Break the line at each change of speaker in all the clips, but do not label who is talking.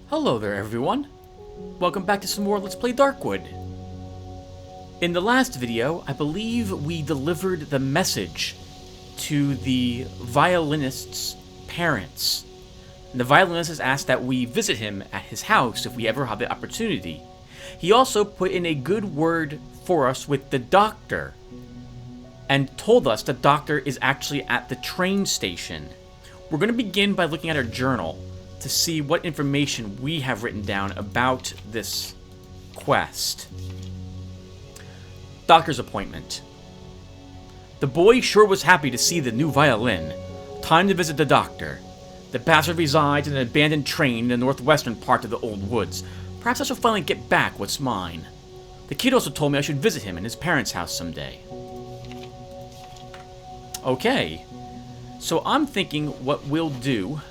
Hello there, everyone. Welcome back to some more Let's Play Darkwood. In the last video, I believe we delivered the message to the violinist's parents. And the violinist has asked that we visit him at his house if we ever have the opportunity. He also put in a good word for us with the doctor and told us the doctor is actually at the train station. We're going to begin by looking at our journal to see what information we have written down about this quest. Doctor's appointment. The boy sure was happy to see the new violin. Time to visit the doctor. The bastard resides in an abandoned train in the northwestern part of the old woods. Perhaps I shall finally get back what's mine. The kid also told me I should visit him in his parents' house someday. Okay, so I'm thinking what we'll do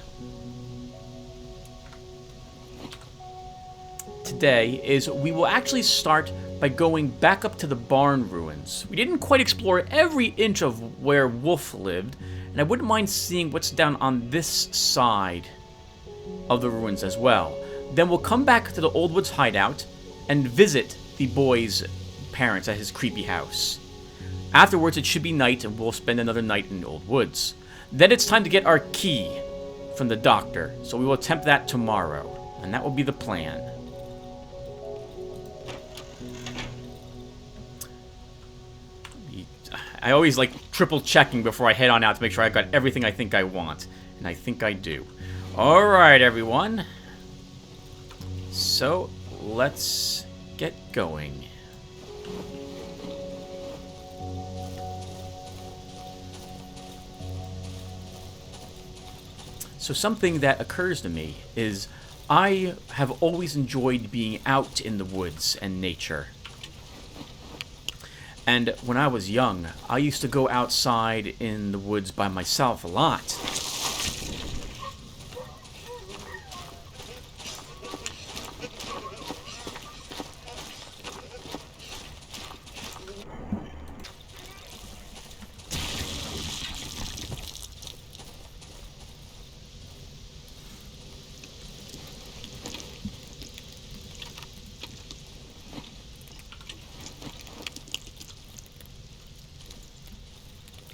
today is we will actually start by going back up to the barn ruins. We didn't quite explore every inch of where Wolf lived, and I wouldn't mind seeing what's down on this side of the ruins as well. Then we'll come back to the Old Woods hideout and visit the boy's parents at his creepy house. Afterwards, it should be night, and we'll spend another night in the Old Woods. Then it's time to get our key from the doctor, so we will attempt that tomorrow, and that will be the plan. I always like triple checking before I head on out to make sure I've got everything I think I want. And I think I do. Alright, everyone. So, let's get going. So something that occurs to me is I have always enjoyed being out in the woods and nature. And when I was young, I used to go outside in the woods by myself a lot.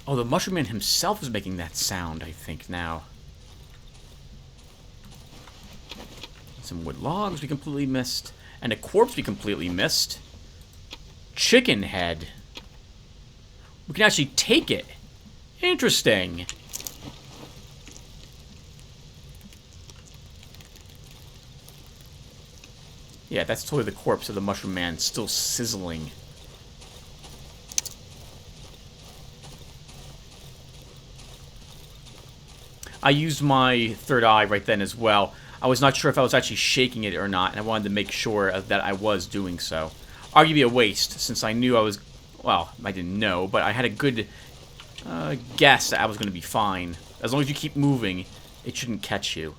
Oh, the Mushroom Man himself is making that sound, I think, now. Some wood logs we completely missed. And a corpse we completely missed. Chicken head. We can actually take it. Interesting. Yeah, that's totally the corpse of the Mushroom Man still sizzling. I used my third eye right then as well. I was not sure if I was actually shaking it or not, and I wanted to make sure that I was doing so. Arguably a waste, since I knew I was... Well, I didn't know, but I had a good guess that I was going to be fine. As long as you keep moving, it shouldn't catch you.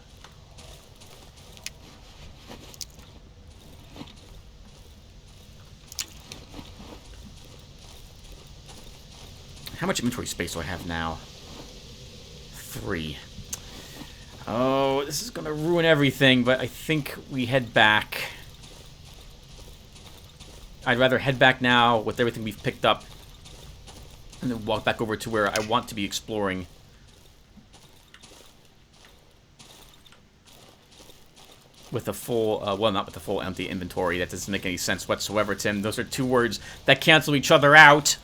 How much inventory space do I have now? 3. Oh, this is going to ruin everything, but I think we head back. I'd rather head back now with everything we've picked up and then walk back over to where I want to be exploring. With a full, well, not with a full empty inventory. That doesn't make any sense whatsoever, Tim. Those are two words that cancel each other out.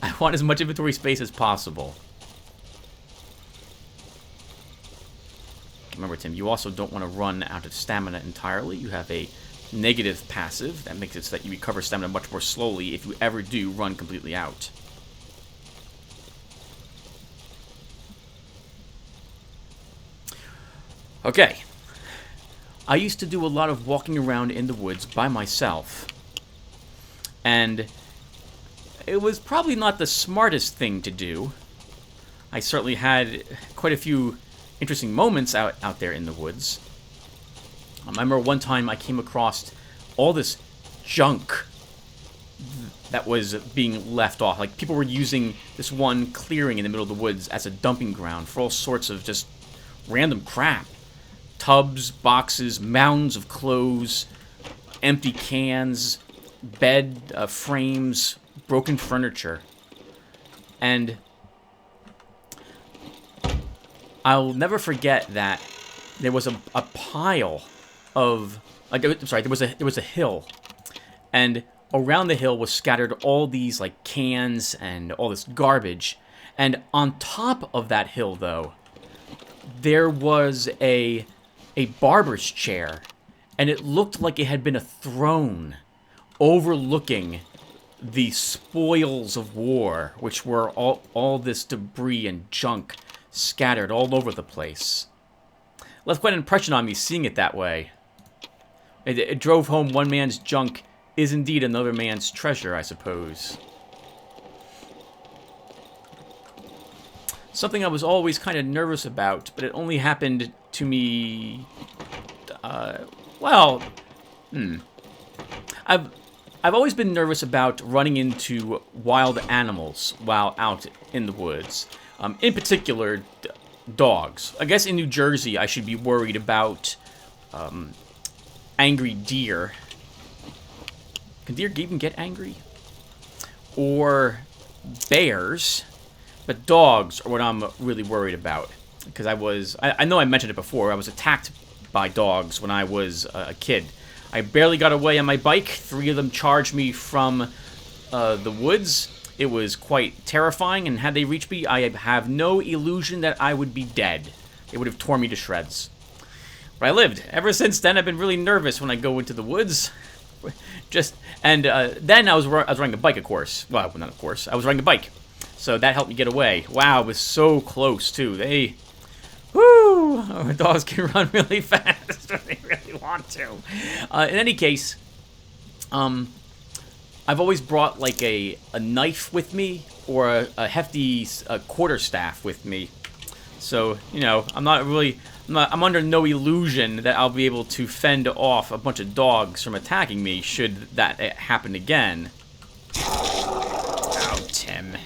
I want as much inventory space as possible. Remember, Tim, you also don't want to run out of stamina entirely. You have a negative passive. That makes it so that you recover stamina much more slowly if you ever do run completely out. Okay. I used to do a lot of walking around in the woods by myself. And it was probably not the smartest thing to do. I certainly had quite a few interesting moments out there in the woods. I remember one time I came across all this junk that was being left off. Like, people were using this one clearing in the middle of the woods as a dumping ground for all sorts of just random crap. tubs, boxes, mounds of clothes, empty cans, bed frames, broken furniture. And I'll never forget that there was a pile of, like, I'm sorry, there was a hill, and around the hill was scattered all these like cans and all this garbage, and on top of that hill, though, there was a barber's chair, and it looked like it had been a throne overlooking the spoils of war, which were all this debris and junk scattered all over the place. Left quite an impression on me seeing it that way. It drove home one man's junk is indeed another man's treasure, I suppose. Something I was always kind of nervous about, but it only happened to me... I've always been nervous about running into wild animals while out in the woods. In particular, dogs. I guess in New Jersey I should be worried about angry deer. Can deer even get angry? Or bears. But dogs are what I'm really worried about. Because I know I mentioned it before, I was attacked by dogs when I was a kid. I barely got away on my bike. 3 of them charged me from the woods. It was quite terrifying, and had they reached me, I have no illusion that I would be dead. They would have torn me to shreds. But I lived. Ever since then, I've been really nervous when I go into the woods. Then I was riding a bike, of course. Well, not of course. I was riding a bike. So that helped me get away. Wow, it was so close, too. Woo! Dogs can run really fast when they really want to. In any case, I've always brought like a knife with me or a hefty quarterstaff with me. So, you know, I'm under no illusion that I'll be able to fend off a bunch of dogs from attacking me should that happen again. Oh, Tim.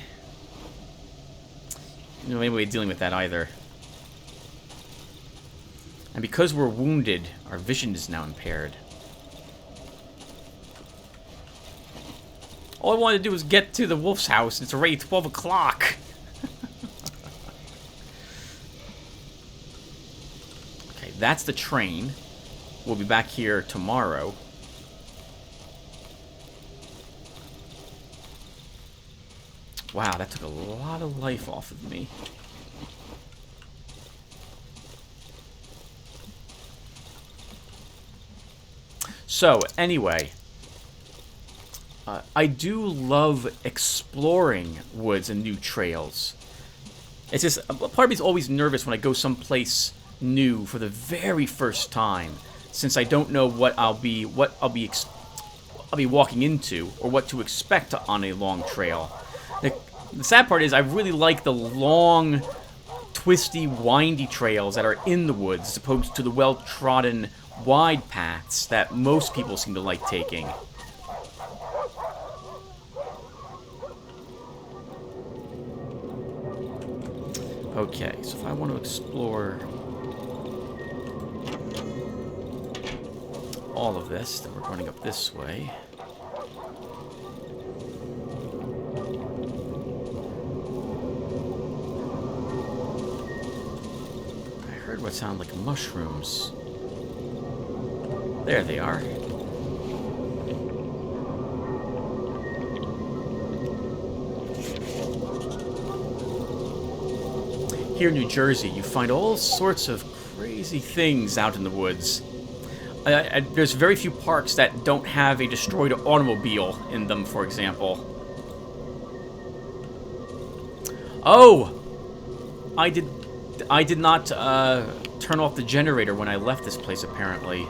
No way of dealing with that either. And because we're wounded, our vision is now impaired. All I wanted to do was get to the wolf's house. It's already 12 o'clock. Okay, that's the train. We'll be back here tomorrow. Wow, that took a lot of life off of me. So, anyway, I do love exploring woods and new trails. It's just, a part of me is always nervous when I go someplace new for the very first time, since I don't know what I'll be walking into or what to expect on a long trail. The sad part is I really like the long, twisty, windy trails that are in the woods as opposed to the well-trodden, wide paths that most people seem to like taking. Okay, so if I want to explore all of this, then we're running up this way. I heard what sounded like mushrooms. There they are. Here in New Jersey, you find all sorts of crazy things out in the woods. There's very few parks that don't have a destroyed automobile in them, for example. Oh! I did not turn off the generator when I left this place, apparently.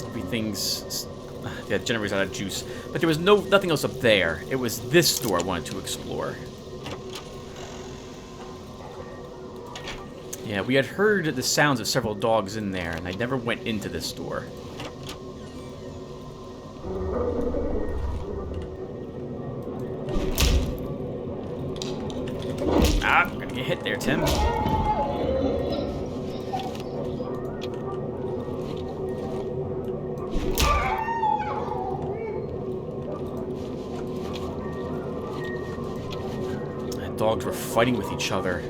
Everything's... yeah, the generator's out of juice. But there was nothing else up there. It was this door I wanted to explore. Yeah, we had heard the sounds of several dogs in there, and I never went into this door. get hit there, Tim. The dogs were fighting with each other.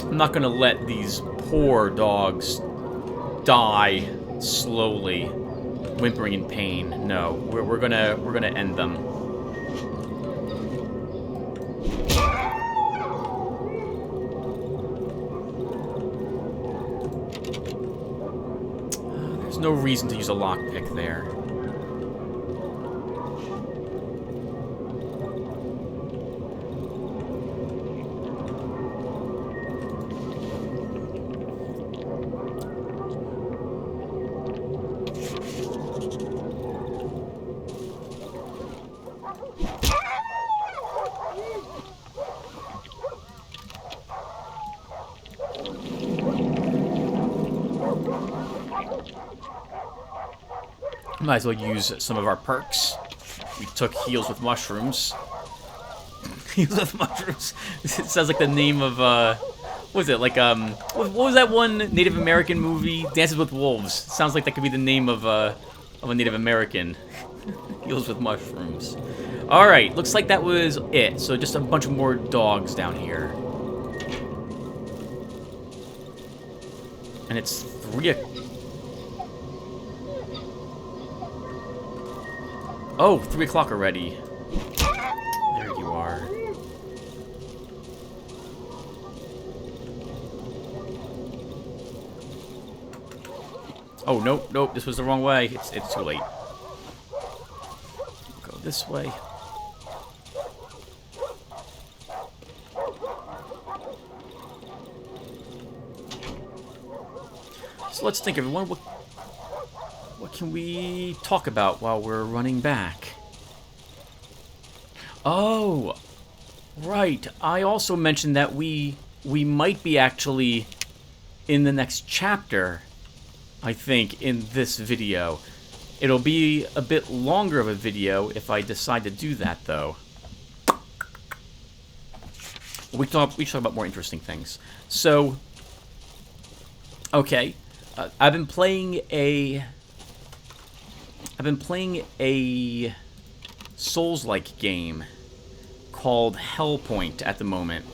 I'm not gonna let these poor dogs die slowly, whimpering in pain. No, we're gonna end them. There's no reason to use a lockpick there. Might as well use some of our perks. We took heals with mushrooms. Heals with mushrooms. It sounds like the name of, what was it? Like, what was that one Native American movie? Dances with Wolves. Sounds like that could be the name of a Native American. Heals with mushrooms. Alright, looks like that was it. So just a bunch of more dogs down here. And it's 3 o'clock. Oh, 3 o'clock already. There you are. Oh, nope, nope, this was the wrong way. It's too late. Go this way. So let's think, everyone. What can we talk about while we're running back? Oh, right. I also mentioned that we might be actually in the next chapter, I think, in this video. It'll be a bit longer of a video if I decide to do that, though. We talk about more interesting things. So, okay, I've been playing a Souls-like game called Hellpoint at the moment.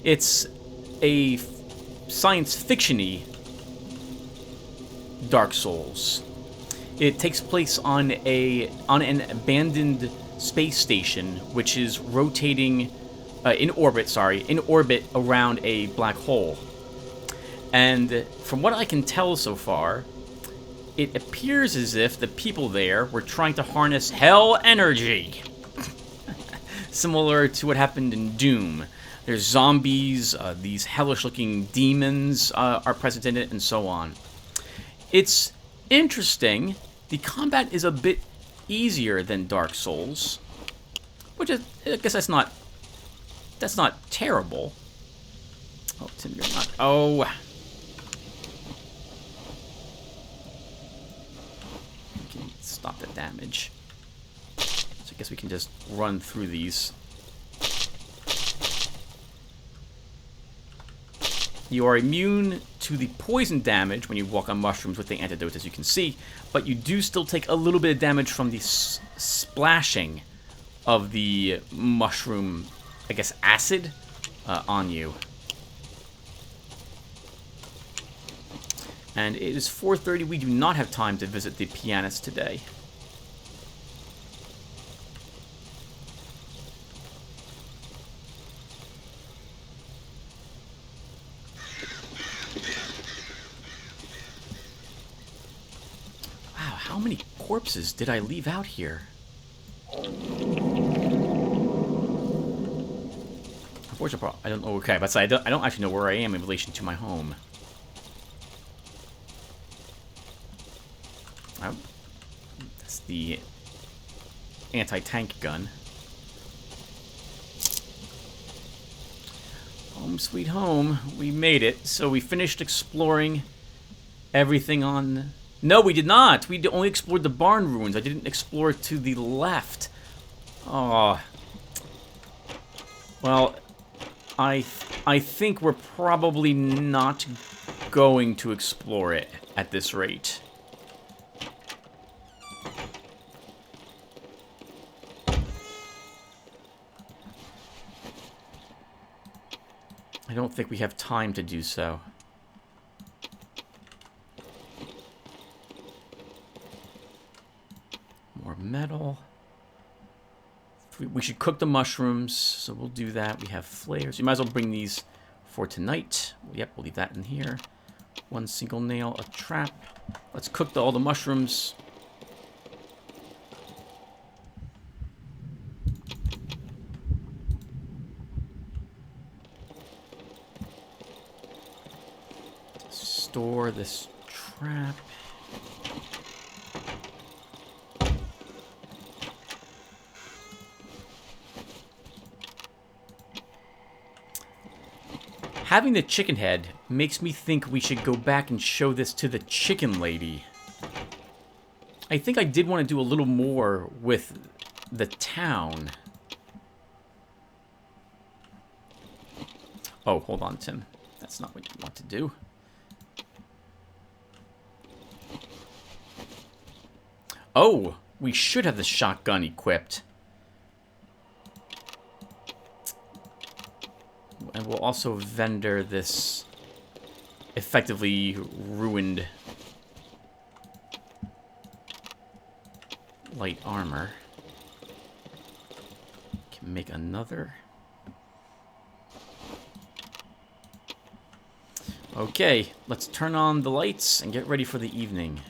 It's a science fiction-y Dark Souls. It takes place on an abandoned space station, which is rotating in orbit around a black hole. And from what I can tell so far, it appears as if the people there were trying to harness hell energy. Similar to what happened in Doom. There's zombies, these hellish-looking demons are present in it, and so on. It's interesting. The combat is a bit easier than Dark Souls, which is, I guess that's not terrible. Oh, Tim, you're not. Oh. Stop the damage. So I guess we can just run through these. You are immune to the poison damage when you walk on mushrooms with the antidote, as you can see, but you do still take a little bit of damage from the splashing of the mushroom, I guess, acid on you. And it is 4:30. We do not have time to visit the pianist today. Wow, how many corpses did I leave out here? Where's the problem? I don't know. Okay, but I don't actually know where I am in relation to my home. Oh, that's the anti-tank gun. Home sweet home. We made it. So we finished exploring everything on... No, we did not. We only explored the barn ruins. I didn't explore to the left. Oh. Well, I think we're probably not going to explore it at this rate. I don't think we have time to do so. More metal. We should cook the mushrooms, so we'll do that. We have flares. You might as well bring these for tonight. Yep, we'll leave that in here. One single nail, a trap. Let's cook all the mushrooms. Store this trap. Having the chicken head makes me think we should go back and show this to the chicken lady. I think I did want to do a little more with the town. Oh, hold on, Tim. That's not what you want to do. Oh, we should have the shotgun equipped. And we'll also vendor this effectively ruined light armor. Can make another. Okay, let's turn on the lights and get ready for the evening.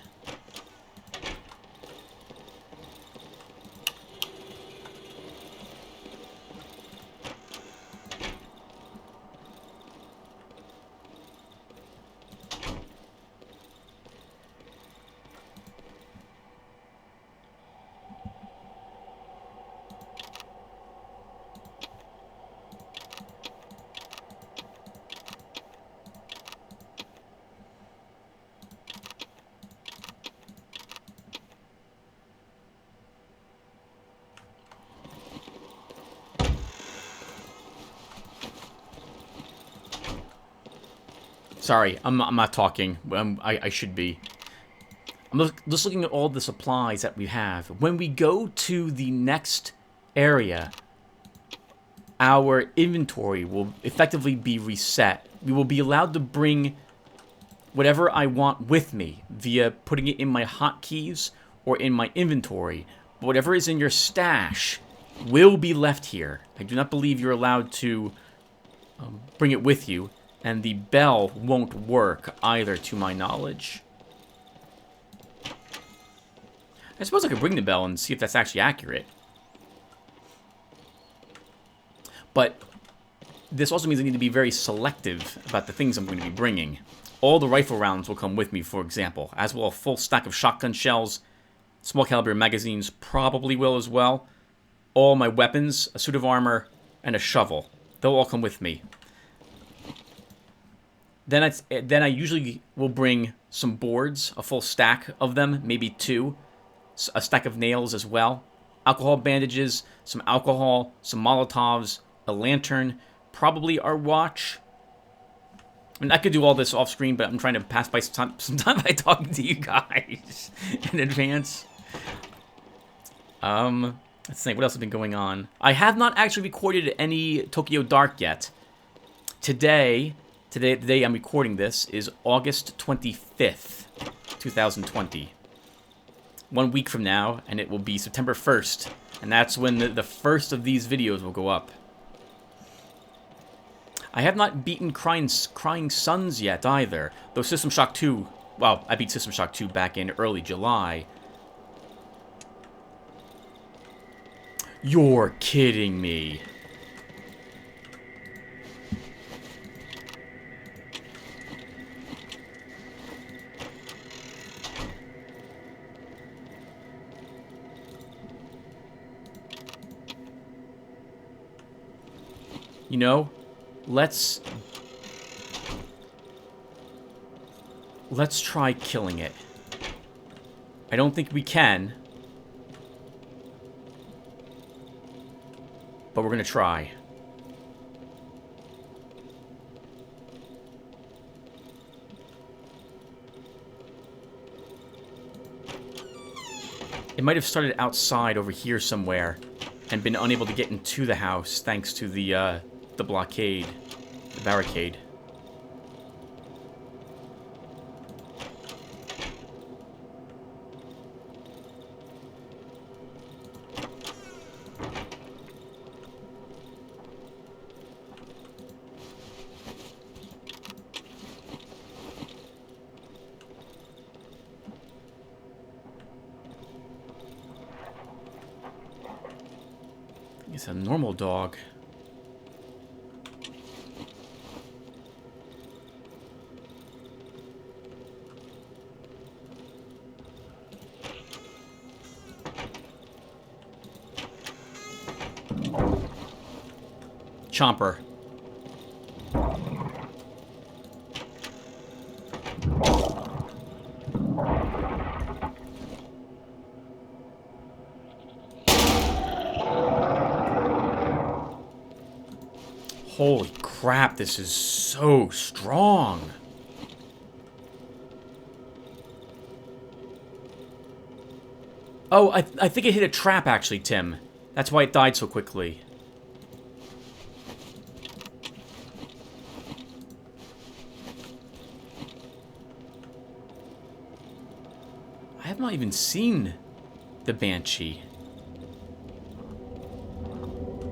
Sorry, I'm not talking. I should be. I'm just looking at all the supplies that we have. When we go to the next area, our inventory will effectively be reset. We will be allowed to bring whatever I want with me via putting it in my hotkeys or in my inventory. But whatever is in your stash will be left here. I do not believe you're allowed to bring it with you. And the bell won't work either, to my knowledge. I suppose I could bring the bell and see if that's actually accurate. But this also means I need to be very selective about the things I'm going to be bringing. All the rifle rounds will come with me, for example, as will a full stack of shotgun shells. Small caliber magazines probably will as well. All my weapons, a suit of armor, and a shovel. They'll all come with me. Then I usually will bring some boards, a full stack of them, maybe 2. A stack of nails as well. Alcohol bandages, some alcohol, some Molotovs, a lantern, probably our watch. And I could do all this off screen, but I'm trying to pass by some time by talking to you guys in advance. Let's see, what else has been going on? I have not actually recorded any Tokyo Dark yet. Today, the day I'm recording this, is August 25th, 2020. 1 week from now, and it will be September 1st. And that's when the first of these videos will go up. I have not beaten Crying Suns yet, either. Though System Shock 2... Well, I beat System Shock 2 back in early July. You're kidding me. You know, let's try killing it. I don't think we can, but we're gonna try. It might have started outside over here somewhere and been unable to get into the house thanks to the blockade, the barricade. It's a normal dog. Chomper. Holy crap, this is so strong. Oh, I think it hit a trap, actually, Tim. That's why it died so quickly. I have not even seen the Banshee.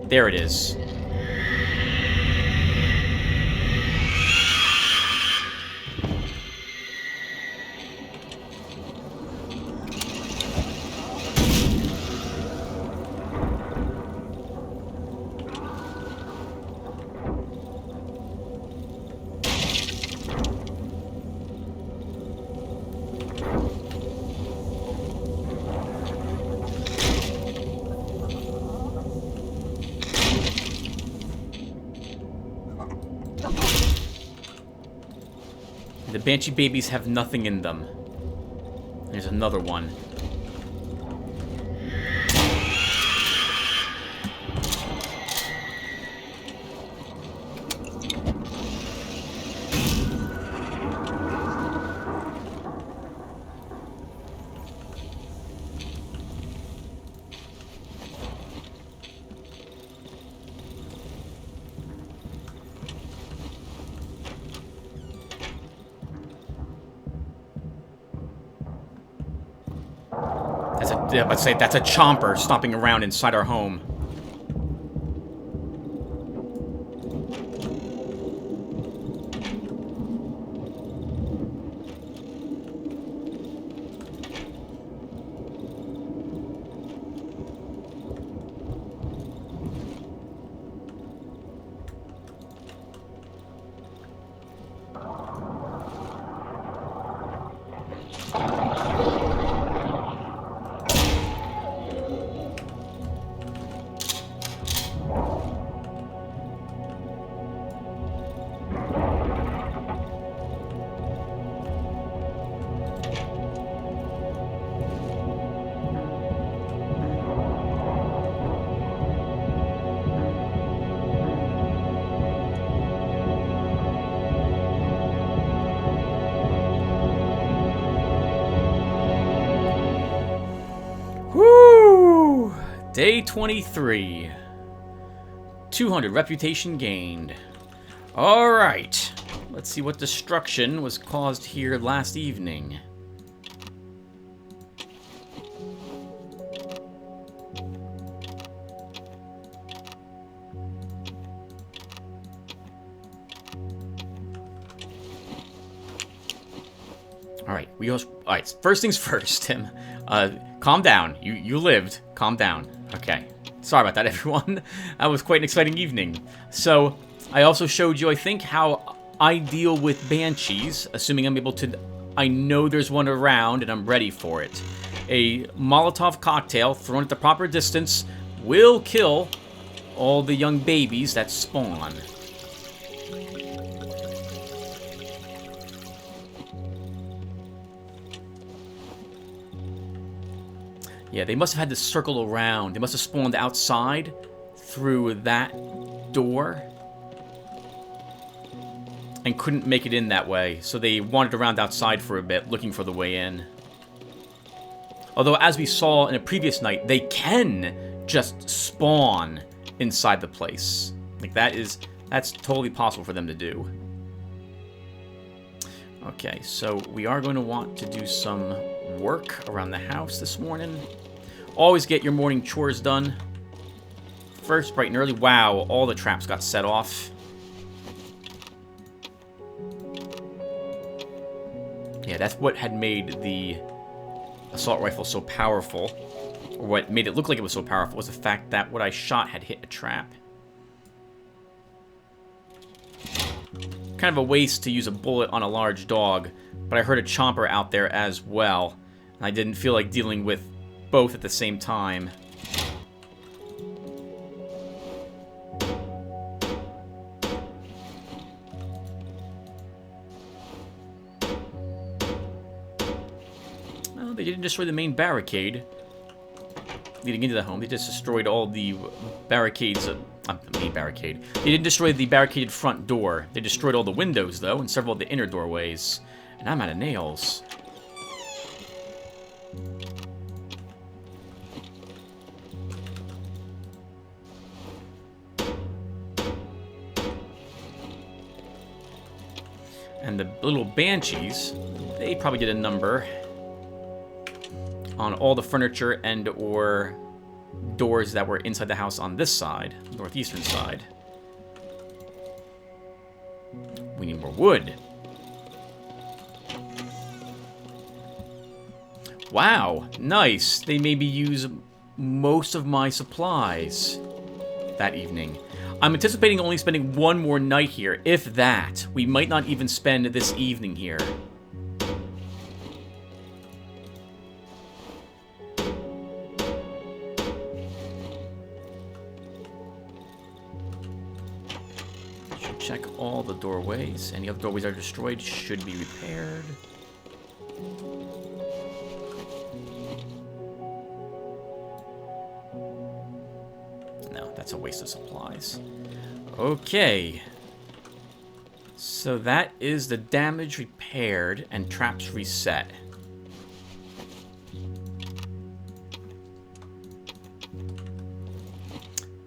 There it is. The Banshee babies have nothing in them. There's another one. Yeah, let's say that's a chomper stomping around inside our home. Day 23. 200 reputation gained. Alright. Let's see what destruction was caused here last evening. Alright, alright, first things first, Tim. Calm down. You lived. Calm down. Okay. Sorry about that, everyone. That was quite an exciting evening. So, I also showed you, I think, how I deal with banshees, assuming I'm able to... I know there's one around, and I'm ready for it. A Molotov cocktail thrown at the proper distance will kill all the young babies that spawn. Yeah, they must have had to circle around. They must have spawned outside through that door and couldn't make it in that way. So they wandered around outside for a bit, looking for the way in. Although, as we saw in a previous night, they can just spawn inside the place. Like, that's totally possible for them to do. Okay, so we are going to want to do some work around the house this morning. Always get your morning chores done first, bright and early. Wow, all the traps got set off. Yeah, that's what had made the assault rifle so powerful, or what made it look like it was so powerful, was the fact that what I shot had hit a trap. Kind of a waste to use a bullet on a large dog, but I heard a chomper out there as well, and I didn't feel like dealing with both at the same time. Well, they didn't destroy the main barricade leading into the home. They just destroyed all the barricades. The main barricade. They didn't destroy the barricaded front door. They destroyed all the windows, though, and several of the inner doorways. And I'm out of nails. And the little banshees, they probably did a number on all the furniture and or doors that were inside the house on this side, northeastern side. We need more wood. Wow, nice. They maybe use most of my supplies that evening. I'm anticipating only spending one more night here, if that. We might not even spend this evening here. Should check all the doorways. Any other doorways that are destroyed should be repaired. No, that's a waste of supplies. Okay. So that is the damage repaired and traps reset.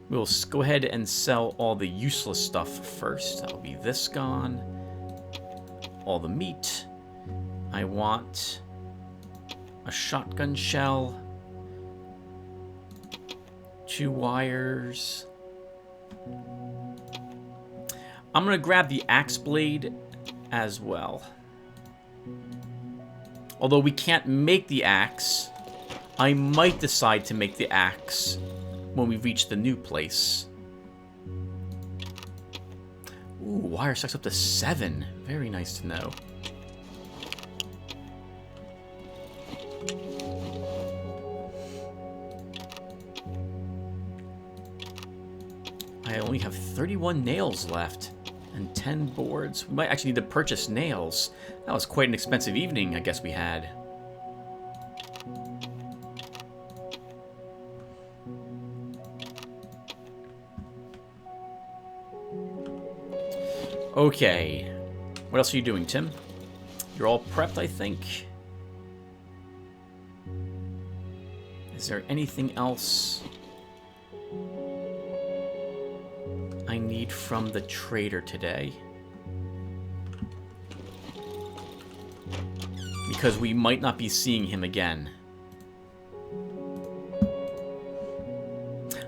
We'll go ahead and sell all the useless stuff first. That'll be this gone. All the meat. I want a shotgun shell. 2 wires. I'm going to grab the axe blade as well. Although we can't make the axe, I might decide to make the axe when we reach the new place. Ooh, wire stacks up to 7. Very nice to know. I only have 31 nails left and 10 boards. We might actually need to purchase nails. That was quite an expensive evening, I guess we had. Okay. What else are you doing, Tim? You're all prepped, I think. Is there anything else I need from the trader today? Because we might not be seeing him again.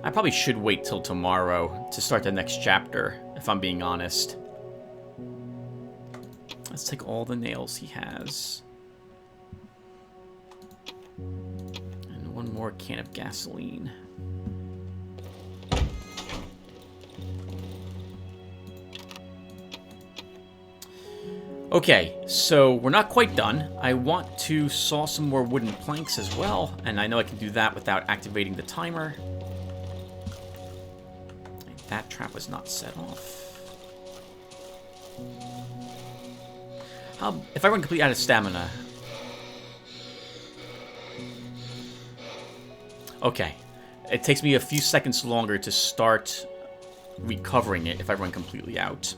I probably should wait till tomorrow to start the next chapter, if I'm being honest. Let's take all the nails he has. And one more can of gasoline. Okay, so we're not quite done. I want to saw some more wooden planks as well, and I know I can do that without activating the timer. That trap was not set off. If I run completely out of stamina... Okay. It takes me a few seconds longer to start recovering it if I run completely out.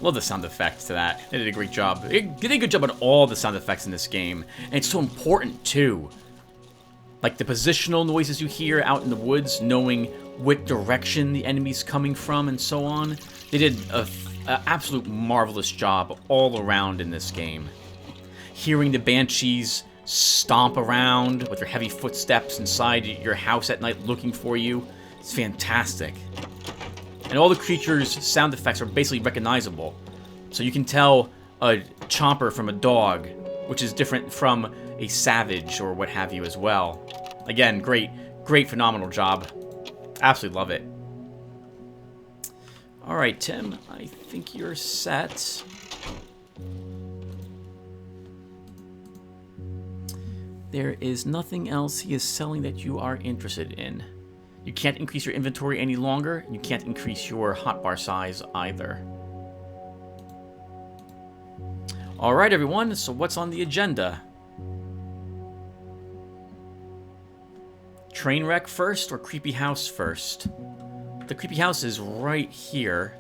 Love the sound effects to that. They did a great job. They did a good job on all the sound effects in this game. And it's so important, too. Like the positional noises you hear out in the woods, knowing what direction the enemy's coming from and so on. They did an absolute marvelous job all around in this game. Hearing the banshees stomp around with their heavy footsteps inside your house at night looking for you. It's fantastic. And all the creatures' sound effects are basically recognizable. So you can tell a chomper from a dog, which is different from a savage or what have you as well. Again, great, phenomenal job. Absolutely love it. Alright, Tim, I think you're set. There is nothing else he is selling that you are interested in. You can't increase your inventory any longer, and you can't increase your hotbar size either. Alright everyone, so what's on the agenda? Train wreck first or creepy house first? The creepy house is right here.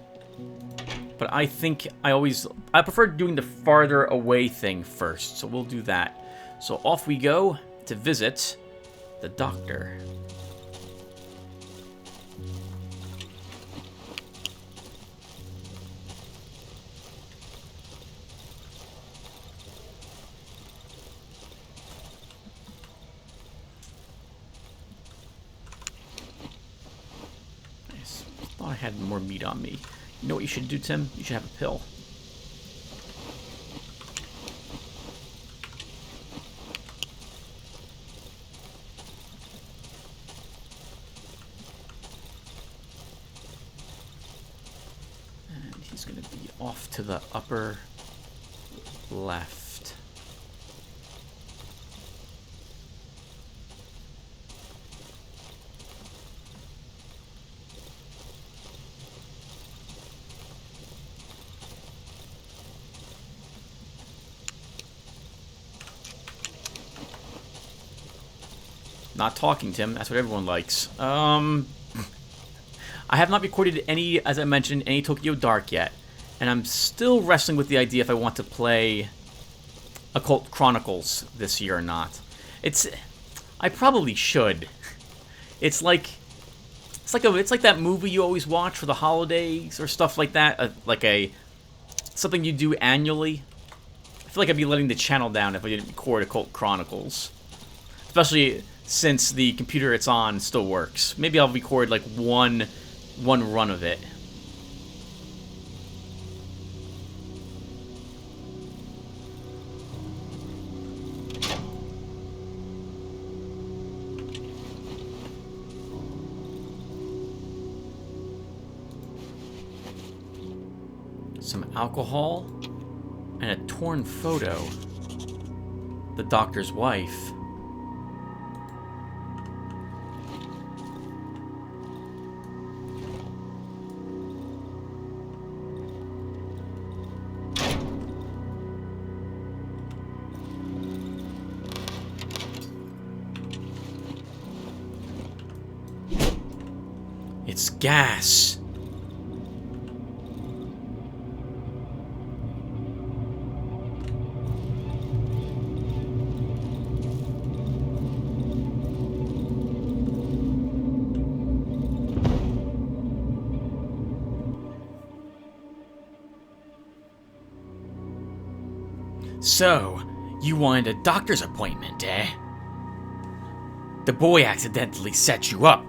But I think I prefer doing the farther away thing first, so we'll do that. So off we go to visit the doctor. I had more meat on me. You know what you should do, Tim? You should have a pill. And he's going to be off to the upper left. Not talking, Tim. That's what everyone likes. I have not recorded any, as I mentioned, any Tokyo Dark yet. And I'm still wrestling with the idea if I want to play Occult Chronicles this year or not. I probably should. It's like that movie you always watch for the holidays or stuff like that. Something you do annually. I feel like I'd be letting the channel down if I didn't record Occult Chronicles. Especially since the computer it's on still works. Maybe I'll record like one run of it. Some alcohol and a torn photo. The doctor's wife. It's gas. So, you wanted a doctor's appointment, eh? The boy accidentally set you up.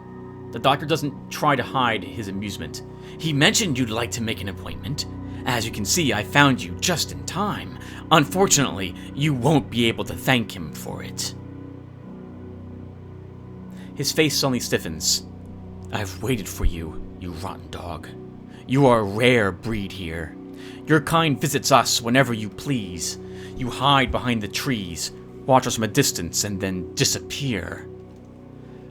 The doctor doesn't try to hide his amusement. He mentioned you'd like to make an appointment, As you can see, I found you just in time. Unfortunately, you won't be able to thank him for it. His face suddenly stiffens. I've waited for you, you rotten dog. You are a rare breed here. Your kind visits us whenever you please. You hide behind the trees, watch us from a distance, and then disappear.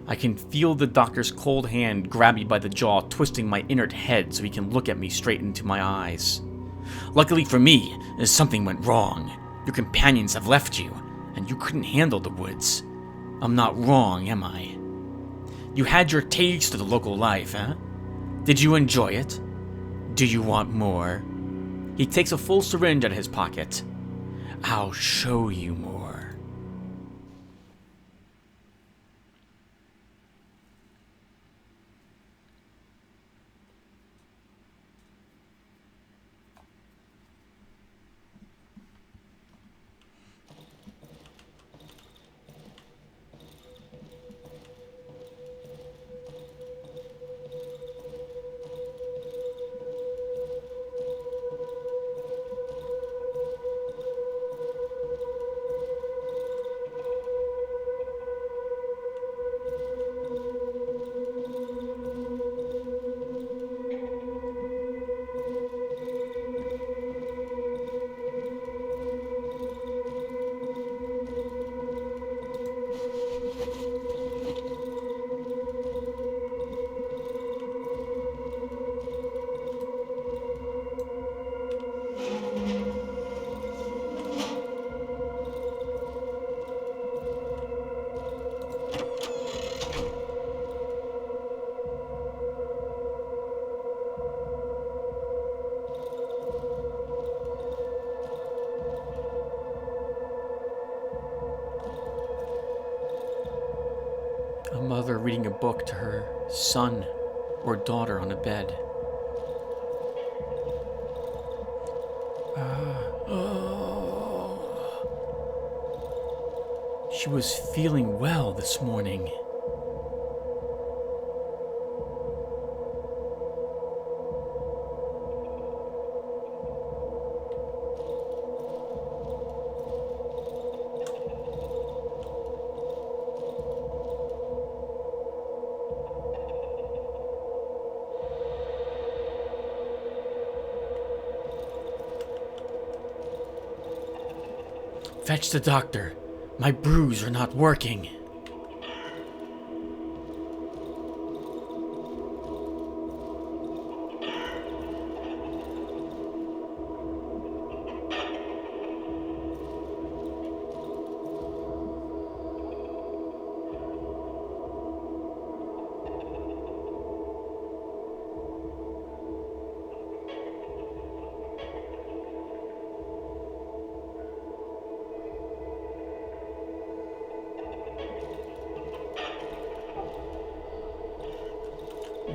I can feel the doctor's cold hand grab me by the jaw, twisting my inert head so he can look at me straight into my eyes. Luckily for me, something went wrong. Your companions have left you, and you couldn't handle the woods. I'm not wrong, am I? You had your taste of the local life, huh? Did you enjoy it? Do you want more? He takes a full syringe out of his pocket. I'll show you more. A mother reading a book to her son or daughter on a bed. She was feeling well this morning. Fetch the doctor. My brews are not working.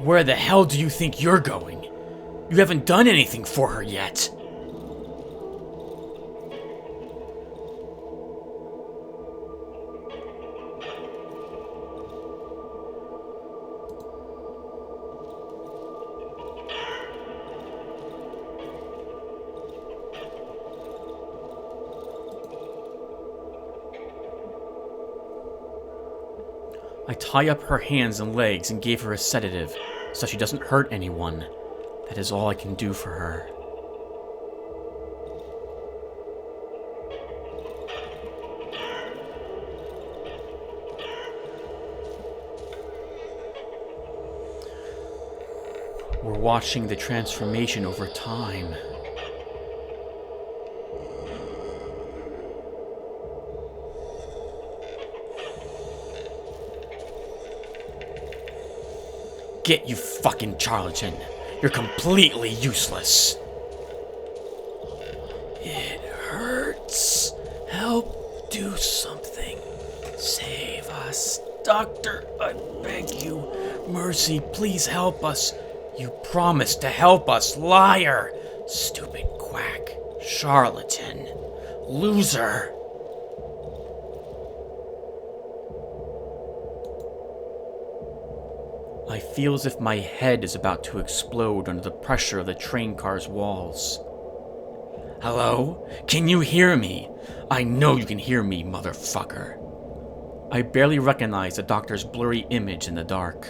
Where the hell do you think you're going? You haven't done anything for her yet. I tie up her hands and legs and gave her a sedative, so she doesn't hurt anyone. That is all I can do for her. We're watching the transformation over time. Get, you fucking charlatan. You're completely useless. It hurts. Help do something. Save us. Doctor, I beg you. Mercy, please help us. You promised to help us, liar. Stupid quack. Charlatan. Loser. I feel as if my head is about to explode under the pressure of the train car's walls. Hello? Can you hear me? I know you can hear me, motherfucker. I barely recognize the doctor's blurry image in the dark.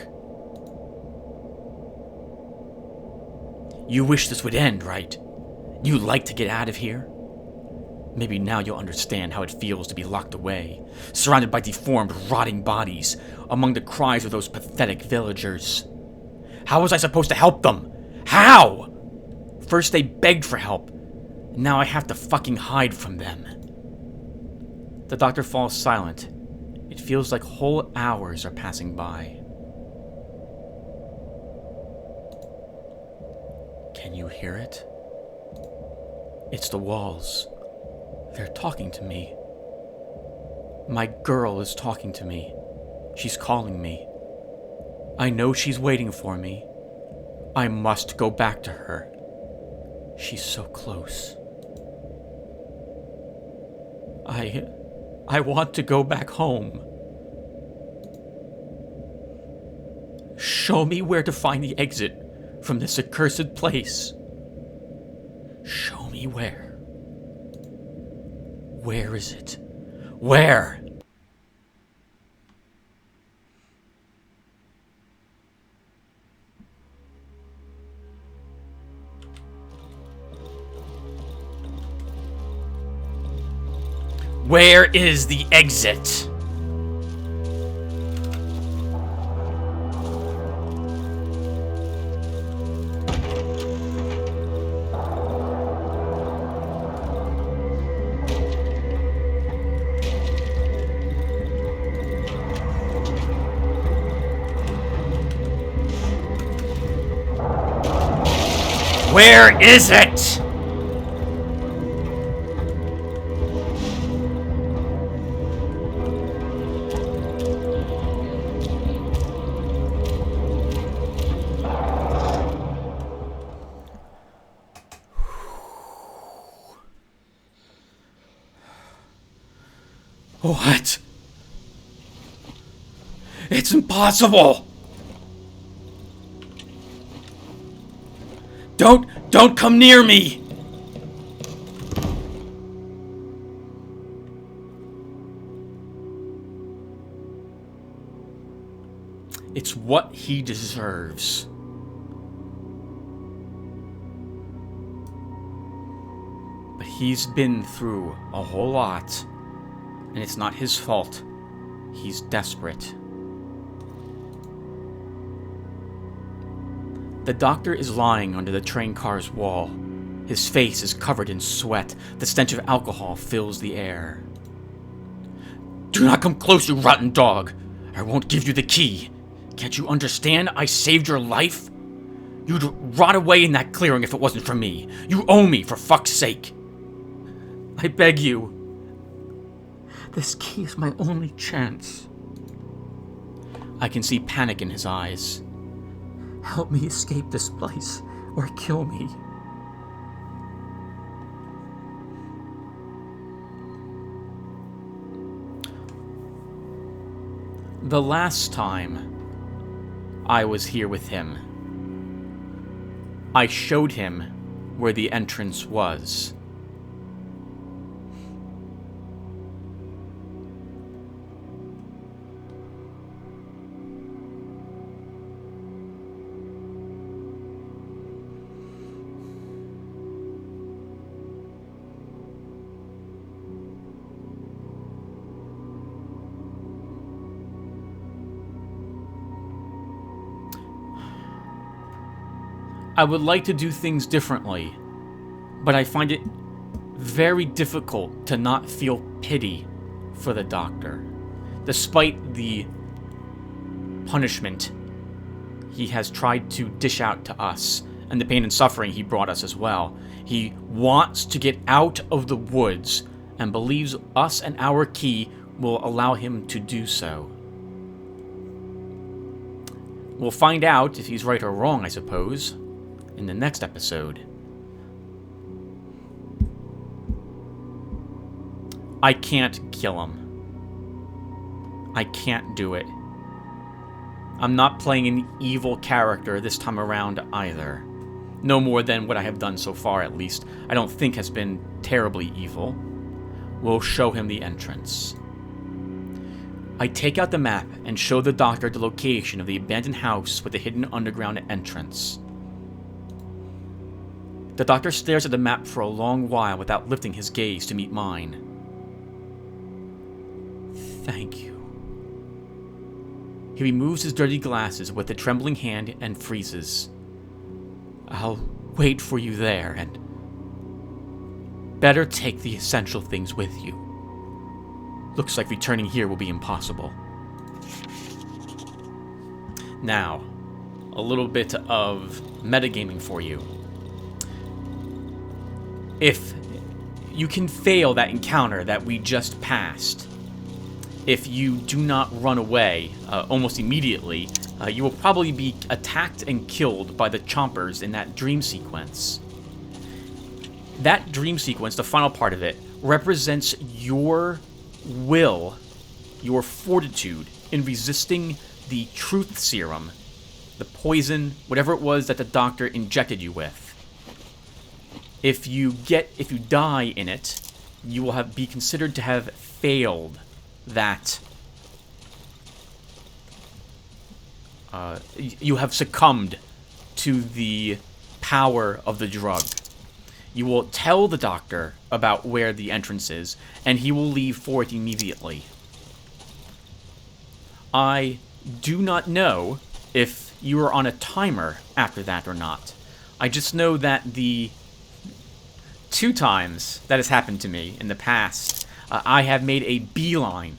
You wish this would end, right? You'd like to get out of here? Maybe now you'll understand how it feels to be locked away, surrounded by deformed, rotting bodies, among the cries of those pathetic villagers. How was I supposed to help them? How? First they begged for help, and now I have to fucking hide from them. The doctor falls silent. It feels like whole hours are passing by. Can you hear it? It's the walls. They're talking to me. My girl is talking to me. She's calling me. I know she's waiting for me. I must go back to her. She's so close. I want to go back home. Show me where to find the exit from this accursed place. Show me where. Where is it? Where? Where is the exit? Where is it? What? It's impossible! Don't come near me! It's what he deserves. But he's been through a whole lot, and it's not his fault. He's desperate. The doctor is lying under the train car's wall. His face is covered in sweat. The stench of alcohol fills the air. Do not come close, you rotten dog! I won't give you the key. Can't you understand? I saved your life? You'd rot away in that clearing if it wasn't for me. You owe me, for fuck's sake. I beg you. This key is my only chance. I can see panic in his eyes. Help me escape this place, or kill me. The last time I was here with him, I showed him where the entrance was. I would like to do things differently, but I find it very difficult to not feel pity for the doctor, despite the punishment he has tried to dish out to us, and the pain and suffering he brought us as well. He wants to get out of the woods, and believes us and our key will allow him to do so. We'll find out if he's right or wrong, I suppose, in the next episode. I can't kill him. I can't do it. I'm not playing an evil character this time around either. No more than what I have done so far, at least. I don't think has been terribly evil. We'll show him the entrance. I take out the map and show the doctor the location of the abandoned house with the hidden underground entrance. The doctor stares at the map for a long while without lifting his gaze to meet mine. Thank you. He removes his dirty glasses with a trembling hand and freezes. I'll wait for you there, and better take the essential things with you. Looks like returning here will be impossible. Now, a little bit of metagaming for you. If you can fail that encounter that we just passed, if you do not run away almost immediately, you will probably be attacked and killed by the chompers in that dream sequence. That dream sequence, the final part of it, represents your will, your fortitude in resisting the truth serum, the poison, whatever it was that the doctor injected you with. If you die in it, you will be considered to have failed that. You have succumbed to the power of the drug. You will tell the doctor about where the entrance is, and he will leave for it immediately. I do not know if you are on a timer after that or not. I just know that the 2 times that has happened to me in the past, I have made a beeline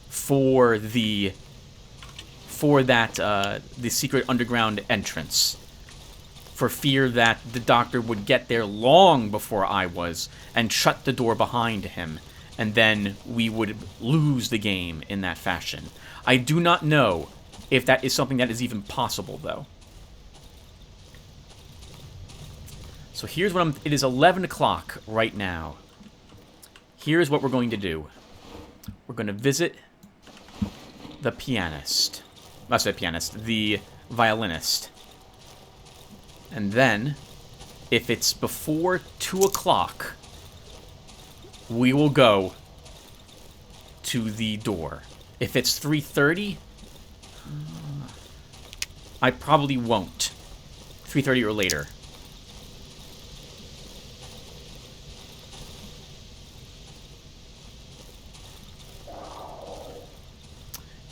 for the secret underground entrance, for fear that the doctor would get there long before I was and shut the door behind him, and then we would lose the game in that fashion. I do not know if that is something that is even possible, though. So here's what it is 11 o'clock right now. Here's what we're going to do. We're going to visit the pianist. Not the pianist, the violinist. And then, if it's before 2 o'clock, we will go to the door. If it's 3:30, I probably won't. 3:30 or later.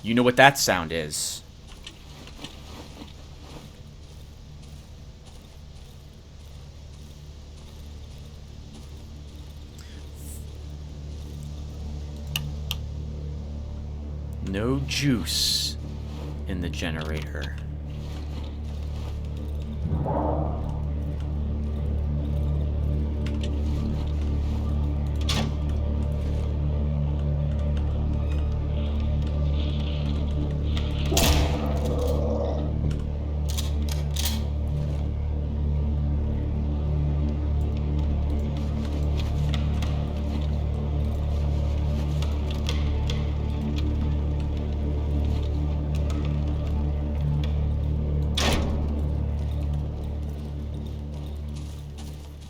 You know what that sound is. No juice in the generator.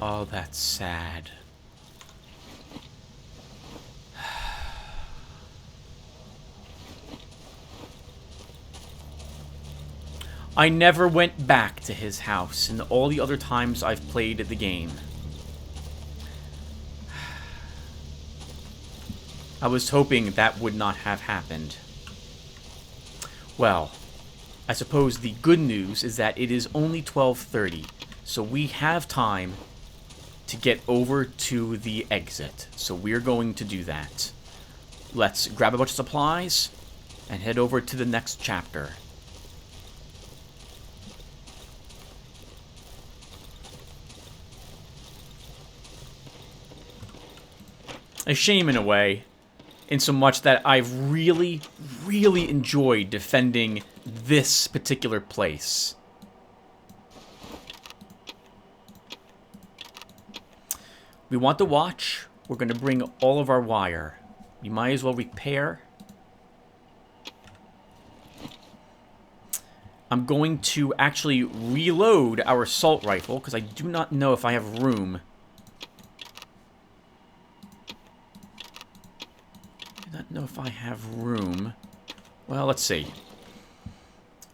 Oh, that's sad. I never went back to his house in all the other times I've played the game. I was hoping that would not have happened. Well, I suppose the good news is that it is only 12:30, so we have time to get over to the exit. So we're going to do that. Let's grab a bunch of supplies and head over to the next chapter. A shame in a way, in so much that I've really, really enjoyed defending this particular place. We want the watch. We're going to bring all of our wire. We might as well repair. I'm going to actually reload our assault rifle, because I do not know if I have room. I do not know if I have room. Well, let's see.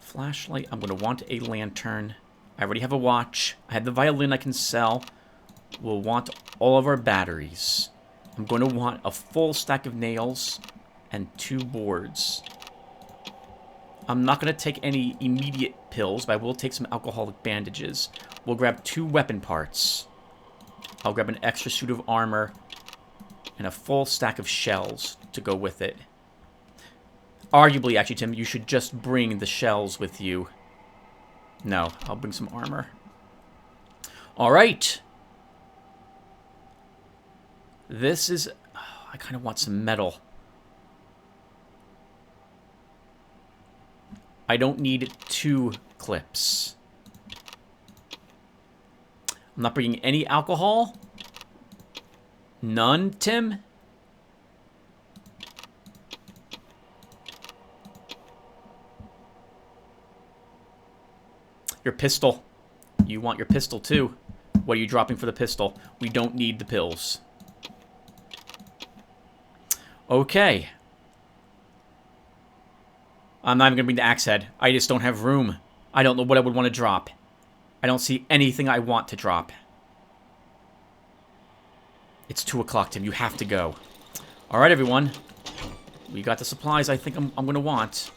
Flashlight, I'm going to want a lantern. I already have a watch. I had the violin I can sell. We'll want all of our batteries. I'm going to want a full stack of nails and 2 boards. I'm not going to take any immediate pills, but I will take some alcoholic bandages. We'll grab 2 weapon parts. I'll grab an extra suit of armor and a full stack of shells to go with it. Arguably, actually, Tim, you should just bring the shells with you. No, I'll bring some armor. All right. This is... Oh, I kind of want some metal. I don't need 2 clips. I'm not bringing any alcohol. None, Tim? Your pistol. You want your pistol, too. What are you dropping for the pistol? We don't need the pills. Okay. I'm not even going to bring the axe head. I just don't have room. I don't know what I would want to drop. I don't see anything I want to drop. It's 2 o'clock, Tim. You have to go. All right, everyone. We got the supplies I think I'm going to want.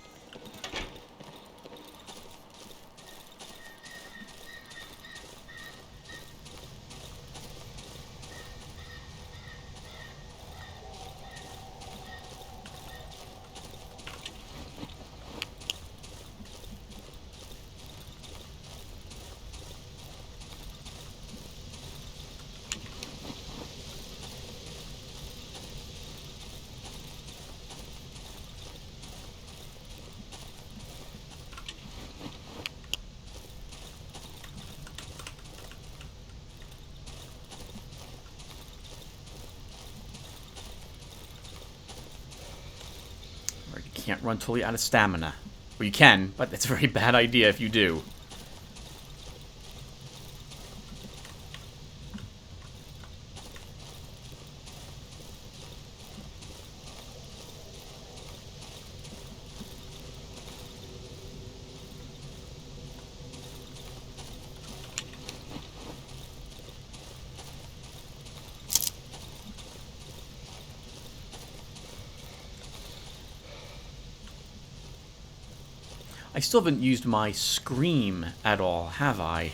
Can't run totally out of stamina. Well, you can, but that's a very bad idea if you do. I still haven't used my scream at all, have I?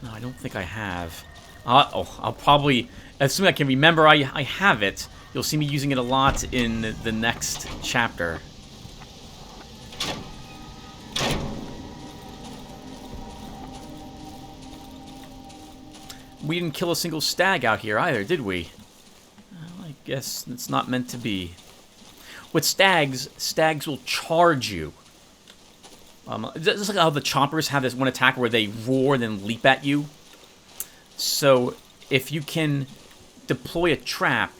No, I don't think I have. I'll probably... As soon as I can remember I have it, you'll see me using it a lot in the next chapter. We didn't kill a single stag out here either, did we? Well, I guess it's not meant to be. With stags will charge you. Just like how the chompers have this one attack where they roar and then leap at you. So, if you can deploy a trap,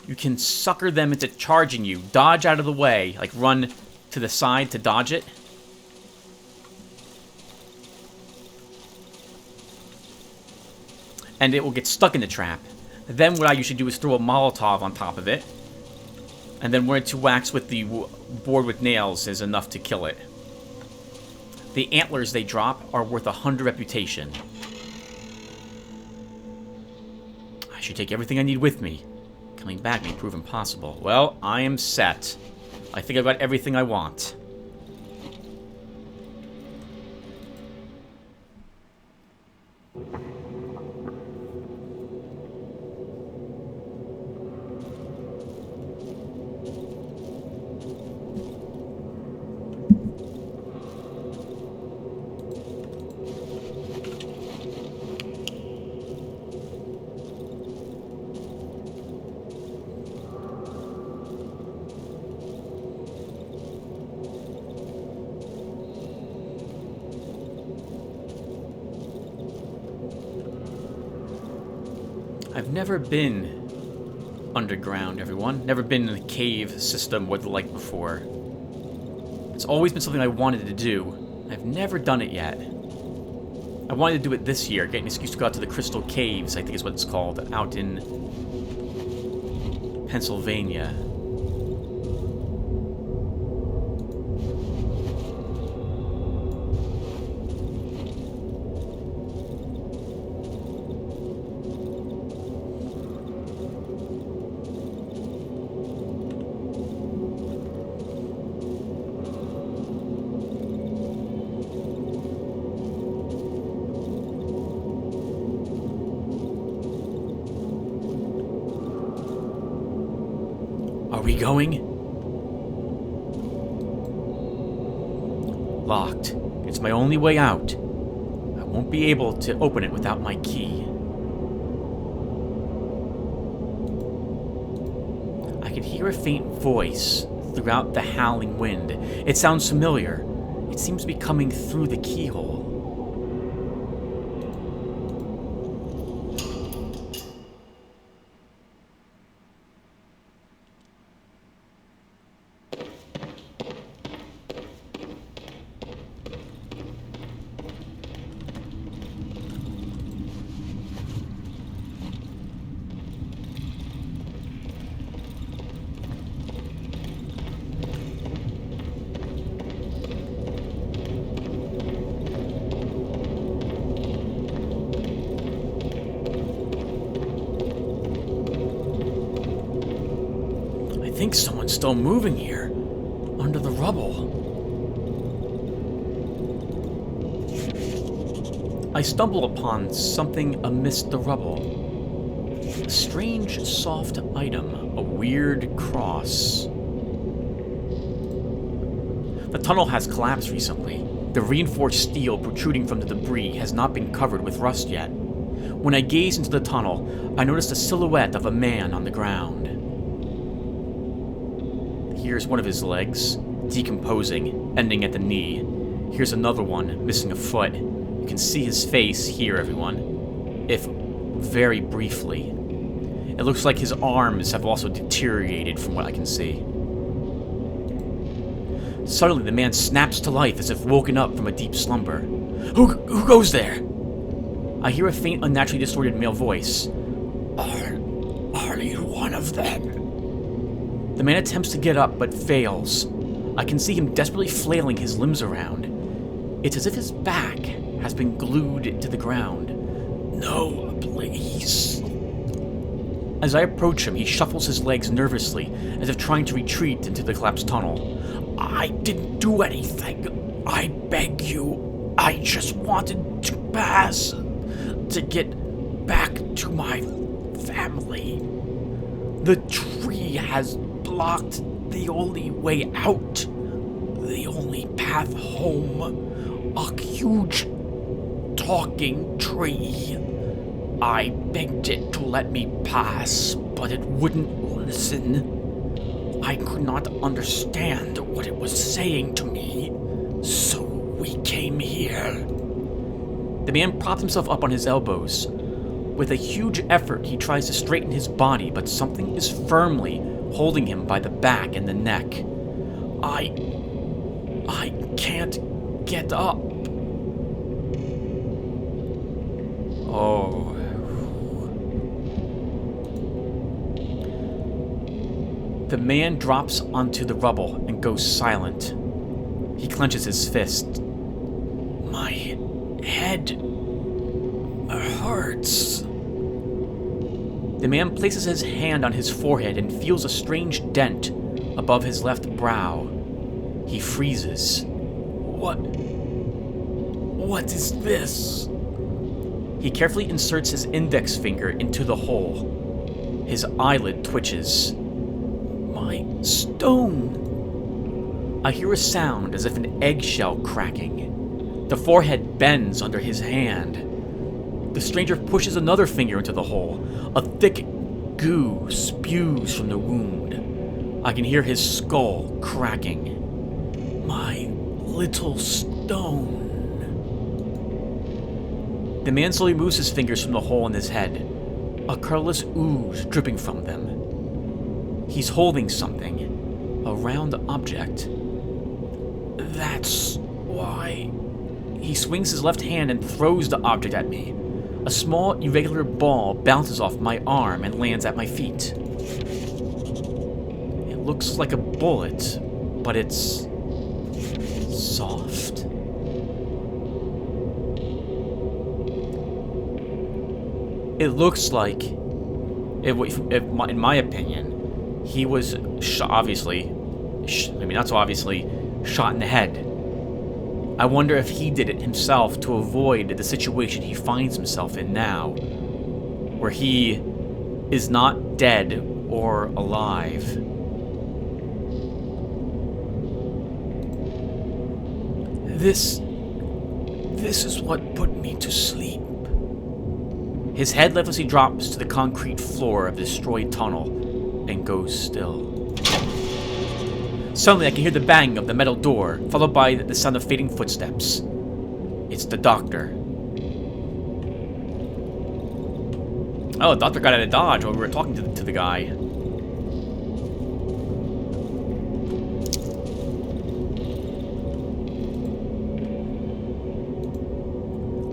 you can sucker them into charging you. Dodge out of the way, like run to the side to dodge it. And it will get stuck in the trap. Then what I usually do is throw a Molotov on top of it. And then 1 or 2 whacks with the board with nails is enough to kill it. The antlers they drop are worth 100 reputation. I should take everything I need with me. Coming back may prove impossible. Well, I am set. I think I've got everything I want. I've never been underground, everyone. Never been in a cave system what the like before. It's always been something I wanted to do. I've never done it yet. I wanted to do it this year, get an excuse to go out to the Crystal Caves, I think is what it's called, out in Pennsylvania. Are we going? Locked. It's my only way out. I won't be able to open it without my key. I can hear a faint voice throughout the howling wind. It sounds familiar. It seems to be coming through the keyhole. I think someone's still moving here, under the rubble. I stumble upon something amidst the rubble. A strange, soft item, a weird cross. The tunnel has collapsed recently. The reinforced steel protruding from the debris has not been covered with rust yet. When I gaze into the tunnel, I noticed a silhouette of a man on the ground. Here's one of his legs, decomposing, ending at the knee. Here's another one, missing a foot. You can see his face here, everyone, if very briefly. It looks like his arms have also deteriorated from what I can see. Suddenly, the man snaps to life as if woken up from a deep slumber. Who goes there? I hear a faint, unnaturally distorted male voice. Are you one of them? The man attempts to get up, but fails. I can see him desperately flailing his limbs around. It's as if his back has been glued to the ground. No, please. As I approach him, he shuffles his legs nervously, as if trying to retreat into the collapsed tunnel. I didn't do anything. I beg you. I just wanted to pass, to get back to my family. The tree has blocked the only way out, the only path home, a huge talking tree. I begged it to let me pass, but it wouldn't listen. I could not understand what it was saying to me, so we came here. The man props himself up on his elbows. With a huge effort, he tries to straighten his body, but something is firmly holding him by the back and the neck. I can't get up. Oh. The man drops onto the rubble and goes silent. He clenches his fist. My head hurts. The man places his hand on his forehead and feels a strange dent above his left brow. He freezes. What is this? He carefully inserts his index finger into the hole. His eyelid twitches. My stone. I hear a sound as if an eggshell cracking. The forehead bends under his hand. The stranger pushes another finger into the hole. A thick goo spews from the wound. I can hear his skull cracking. My little stone. The man slowly moves his fingers from the hole in his head. A colorless ooze dripping from them. He's holding something. A round object. That's why... He swings his left hand and throws the object at me. A small, irregular ball bounces off my arm and lands at my feet. It looks like a bullet, but it's... soft? It looks like, in my opinion, he was obviously, not so obviously, shot in the head. I wonder if he did it himself to avoid the situation he finds himself in now, where he is not dead or alive. This is what put me to sleep. His head lifelessly drops to the concrete floor of the destroyed tunnel and goes still. Suddenly I can hear the bang of the metal door, followed by the sound of fading footsteps. It's the doctor. Oh, the doctor got out of dodge while we were talking to the guy.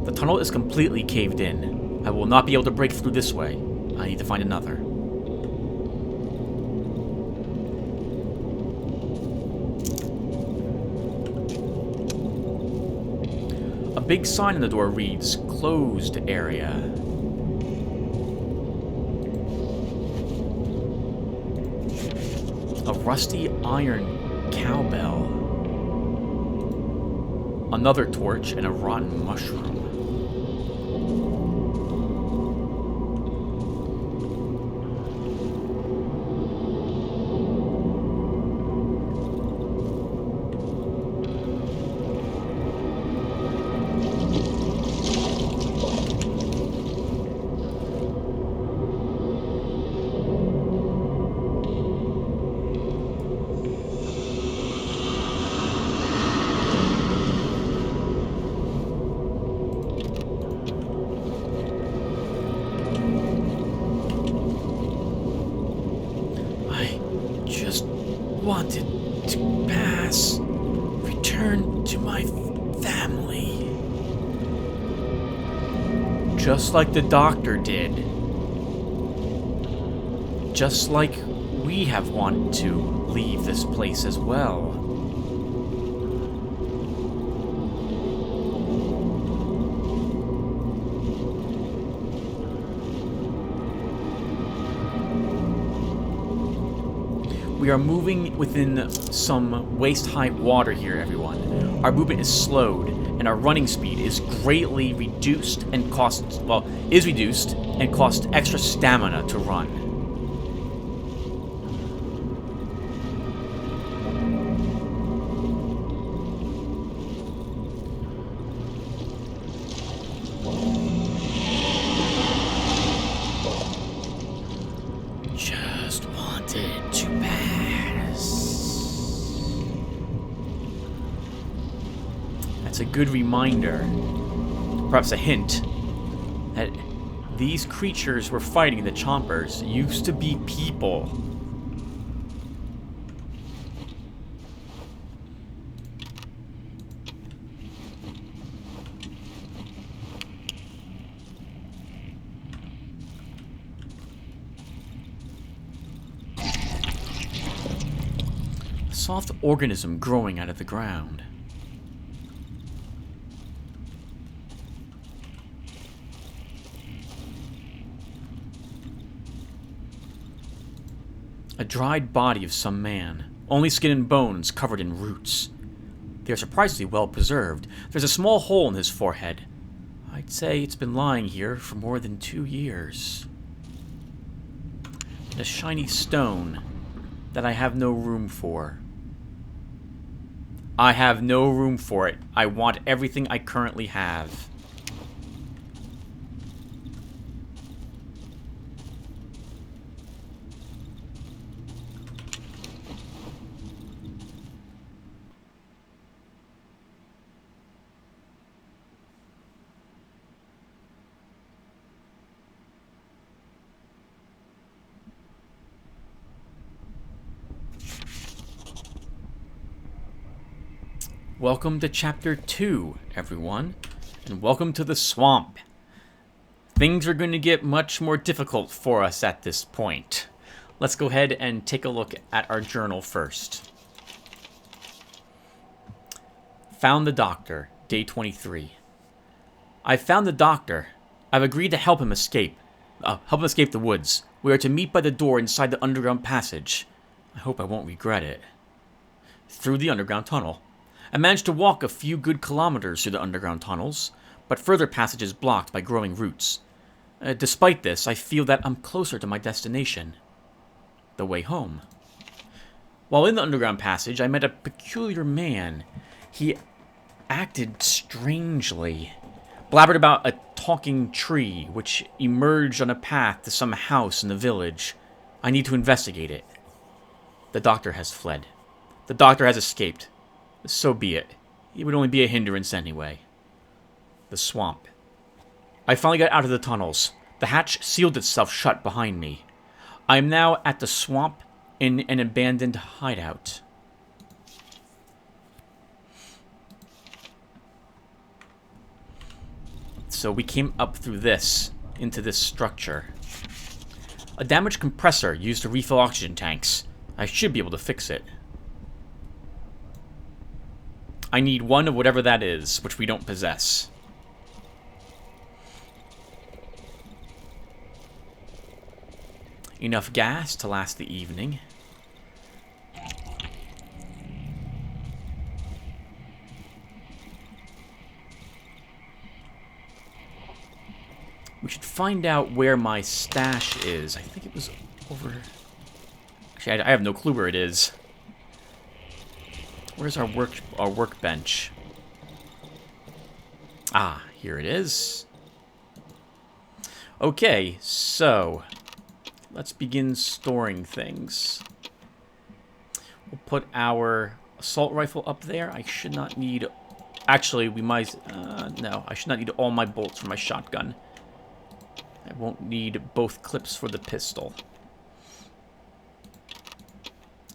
The tunnel is completely caved in. I will not be able to break through this way. I need to find another. A big sign on the door reads, "Closed area." A rusty iron cowbell. Another torch and a rotten mushroom. Wanted to pass, return to my family. Just like the doctor did. Just like we have wanted to leave this place as well. We are moving within some waist-high water here, everyone. Our movement is slowed, and our running speed is greatly reduced and costs extra stamina to run. Just wanted to pass. That's a good reminder, perhaps a hint, that these creatures we're fighting, the Chompers, used to be people. A soft organism growing out of the ground. A dried body of some man, only skin and bones covered in roots. They are surprisingly well preserved. There's a small hole in his forehead. I'd say it's been lying here for more than 2 years. And a shiny stone that I have no room for. I have no room for it. I want everything I currently have. Welcome to Chapter 2, everyone, and welcome to the swamp. Things are going to get much more difficult for us at this point. Let's go ahead and take a look at our journal first. Found the doctor, day 23. I've found the doctor. I've agreed to help him escape the woods. We are to meet by the door inside the underground passage. I hope I won't regret it. Through the underground tunnel. I managed to walk a few good kilometers through the underground tunnels, but further passage is blocked by growing roots. Despite this, I feel that I'm closer to my destination. The way home. While in the underground passage, I met a peculiar man. He acted strangely. Blabbered about a talking tree, which emerged on a path to some house in the village. I need to investigate it. The doctor has fled. The doctor has escaped. So be it. It would only be a hindrance anyway. The swamp. I finally got out of the tunnels. The hatch sealed itself shut behind me. I am now at the swamp in an abandoned hideout. So we came up through this, into this structure. A damaged compressor used to refill oxygen tanks. I should be able to fix it. I need one of whatever that is, which we don't possess. Enough gas to last the evening. We should find out where my stash is. I think it was over... Actually, I have no clue where it is. Where's our workbench? Ah, here it is. Okay, so... let's begin storing things. We'll put our assault rifle up there. I should not need... Actually, we might... no, I should not need all my bolts for my shotgun. I won't need both clips for the pistol.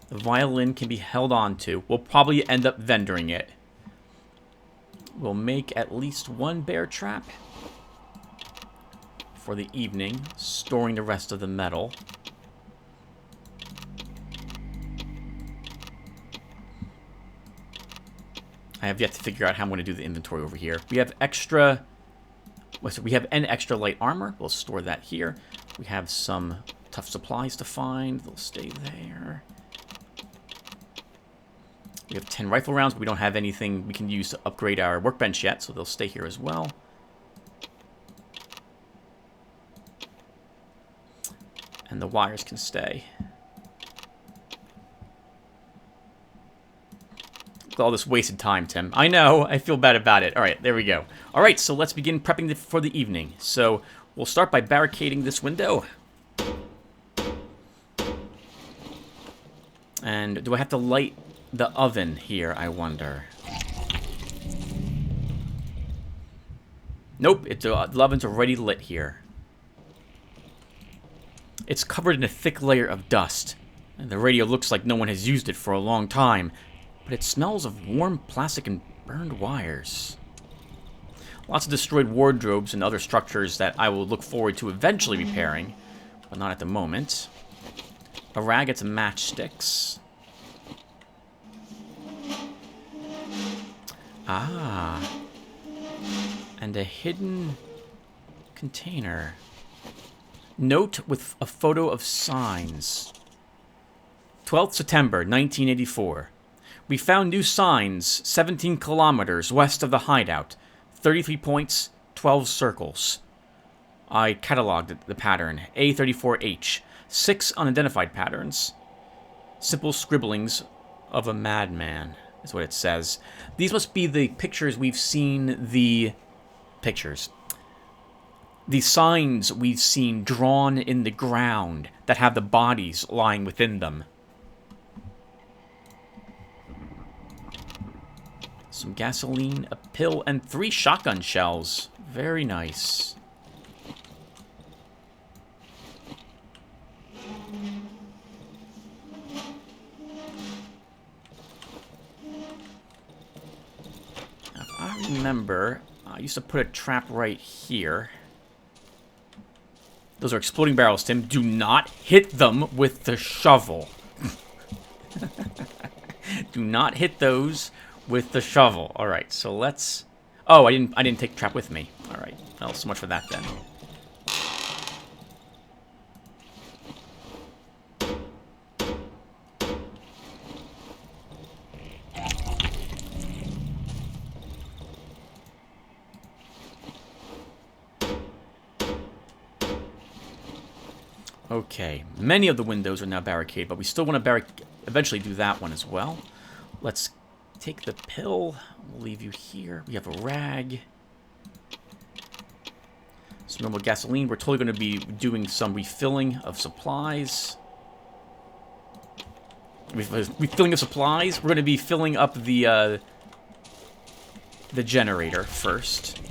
The violin can be held on to. We'll probably end up vendoring it. We'll make at least one bear trap for the evening, storing the rest of the metal. I have yet to figure out how I'm going to do the inventory over here. We have extra... So we have an extra light armor. We'll store that here. We have some tough supplies to find. They'll stay there. We have 10 rifle rounds, but we don't have anything we can use to upgrade our workbench yet, so they'll stay here as well. And the wires can stay. All this wasted time, Tim. I know. I feel bad about it. All right, there we go. All right, so let's begin prepping for the evening. So we'll start by barricading this window. And do I have to light the oven here, I wonder? Nope, the oven's already lit here. It's covered in a thick layer of dust. And the radio looks like no one has used it for a long time. But it smells of warm plastic and burned wires. Lots of destroyed wardrobes and other structures that I will look forward to eventually repairing, but not at the moment. A rag and some matchsticks. Ah. And a hidden container. Note with a photo of signs. 12th September, 1984. We found new signs 17 kilometers west of the hideout. 33 points, 12 circles. I cataloged the pattern. A34H. 6 unidentified patterns. Simple scribblings of a madman, is what it says. These must be the pictures we've seen, the signs we've seen drawn in the ground that have the bodies lying within them. Some gasoline, a pill, and 3 shotgun shells. Very nice. remember, I used to put a trap right here. Those are exploding barrels, Tim. Do not hit them with the shovel. Do not hit those with the shovel. All right, so let's... Oh, I didn't take the trap with me. All right. Well, so much for that then. Okay, many of the windows are now barricaded, but we still want to eventually do that one as well. Let's take the pill. We'll leave you here. We have a rag. Some normal gasoline. We're totally going to be doing some refilling of supplies. Refilling of supplies? We're going to be filling up the generator first.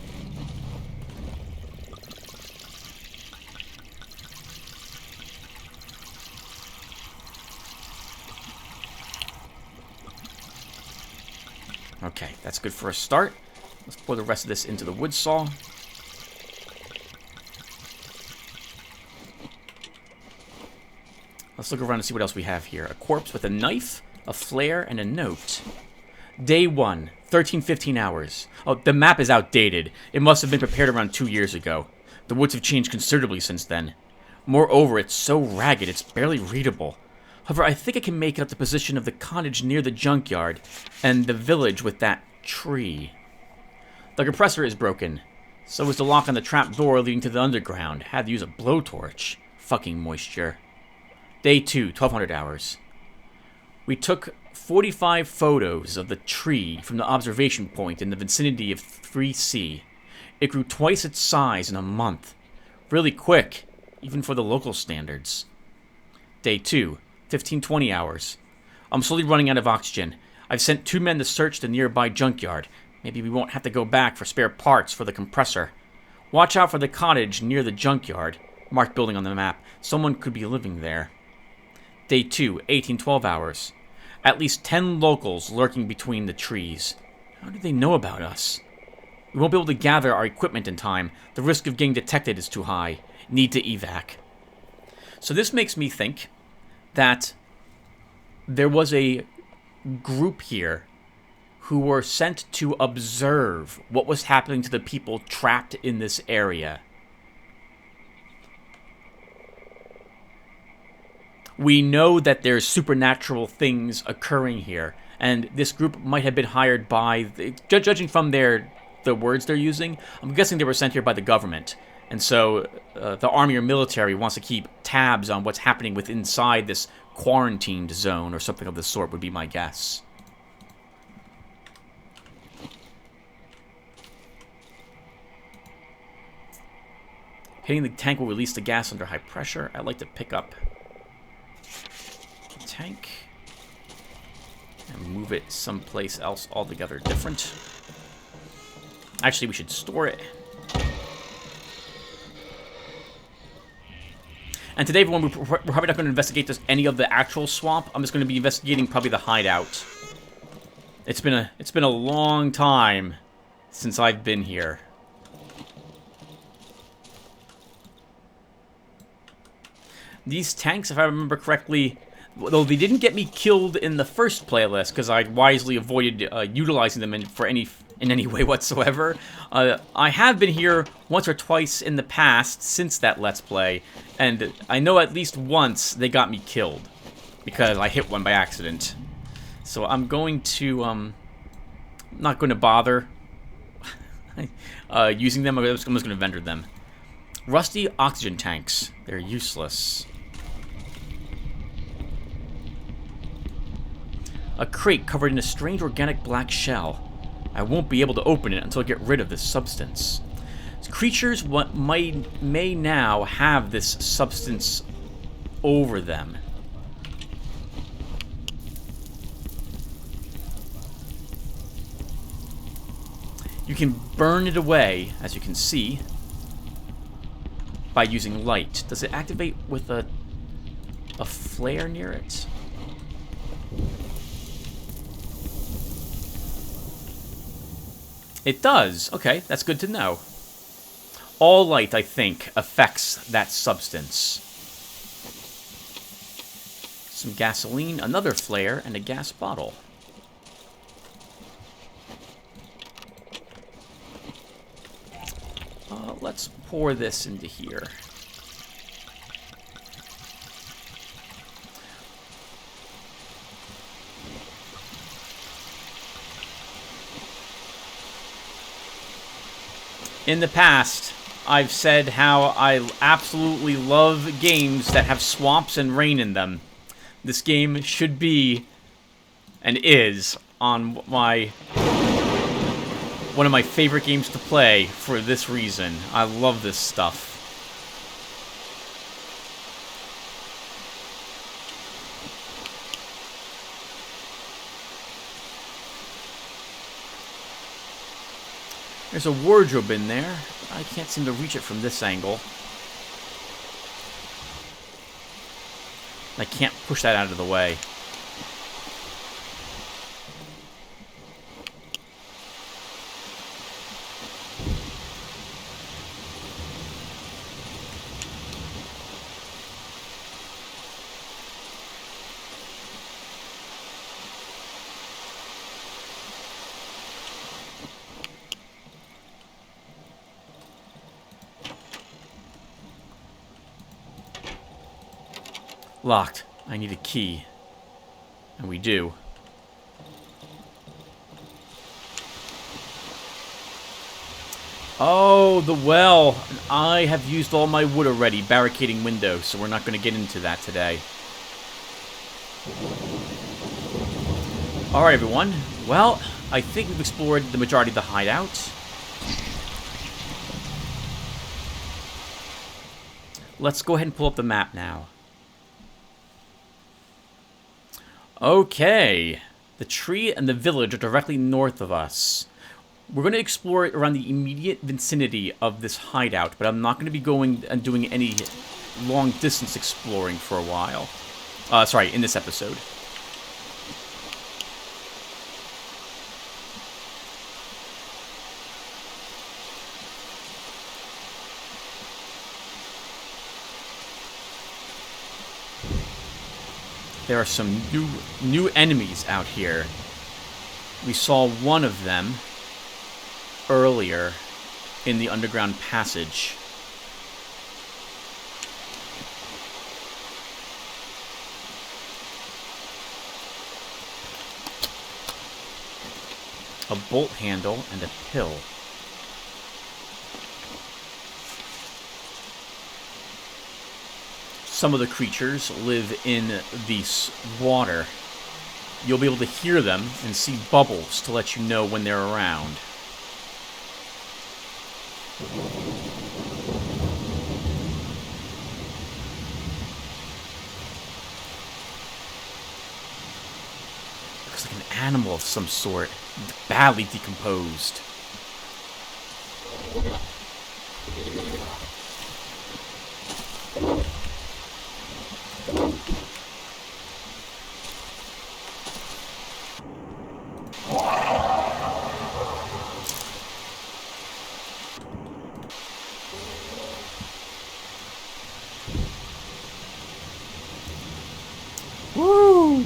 Okay, that's good for a start. Let's pour the rest of this into the wood saw. Let's look around and see what else we have here. A corpse with a knife, a flare, and a note. Day 1, 13-15 hours. Oh, the map is outdated. It must have been prepared around 2 years ago. The woods have changed considerably since then. Moreover, it's so ragged, it's barely readable. However, I think I can make out the position of the cottage near the junkyard and the village with that tree. The compressor is broken. So is the lock on the trap door leading to the underground. Had to use a blowtorch. Fucking moisture. Day 2, 1200 hours. We took 45 photos of the tree from the observation point in the vicinity of 3C. It grew twice its size in a month. Really quick, even for the local standards. Day 2, 15-20 hours. I'm slowly running out of oxygen. I've sent 2 men to search the nearby junkyard. Maybe we won't have to go back for spare parts for the compressor. Watch out for the cottage near the junkyard. Marked building on the map. Someone could be living there. Day 2, 18-12 hours. At least 10 locals lurking between the trees. How do they know about us? We won't be able to gather our equipment in time. The risk of getting detected is too high. Need to evac. So this makes me think that there was a group here who were sent to observe what was happening to the people trapped in this area. We know that there's supernatural things occurring here, and this group might have been hired by, judging from the words they're using, I'm guessing they were sent here by the government. And so the army or military wants to keep tabs on what's happening within inside this quarantined zone or something of the sort would be my guess. Hitting the tank will release the gas under high pressure. I'd like to pick up the tank and move it someplace else altogether different. Actually, we should store it. And today, everyone, we're probably not going to investigate any of the actual swamp. I'm just going to be investigating probably the hideout. It's been a long time since I've been here. These tanks, if I remember correctly, though they didn't get me killed in the first playlist because I wisely avoided utilizing them in any way whatsoever. I have been here once or twice in the past since that Let's Play, and I know at least once they got me killed because I hit one by accident. So I'm going to, not going to bother using them. I'm just going to vendor them. Rusty oxygen tanks. They're useless. A crate covered in a strange organic black shell. I won't be able to open it until I get rid of this substance. Creatures may now have this substance over them. You can burn it away, as you can see, by using light. Does it activate with a flare near it? It does. Okay, that's good to know. All light, I think, affects that substance. Some gasoline, another flare, and a gas bottle. Let's pour this into here. In the past, I've said how I absolutely love games that have swamps and rain in them. This game should be, and is, on one of my favorite games to play for this reason. I love this stuff. There's a wardrobe in there. I can't seem to reach it from this angle. I can't push that out of the way. Locked. I need a key. And we do. Oh, the well. I have used all my wood already, barricading windows, so we're not going to get into that today. Alright, everyone. Well, I think we've explored the majority of the hideout. Let's go ahead and pull up the map now. Okay, the tree and the village are directly north of us. We're going to explore around the immediate vicinity of this hideout, but I'm not going to be going and doing any long-distance exploring for a while. Sorry, in this episode. There are some new enemies out here. We saw one of them earlier in the underground passage. A bolt handle and a pill. Some of the creatures live in the water. You'll be able to hear them and see bubbles to let you know when they're around. Looks like an animal of some sort, badly decomposed. Woo!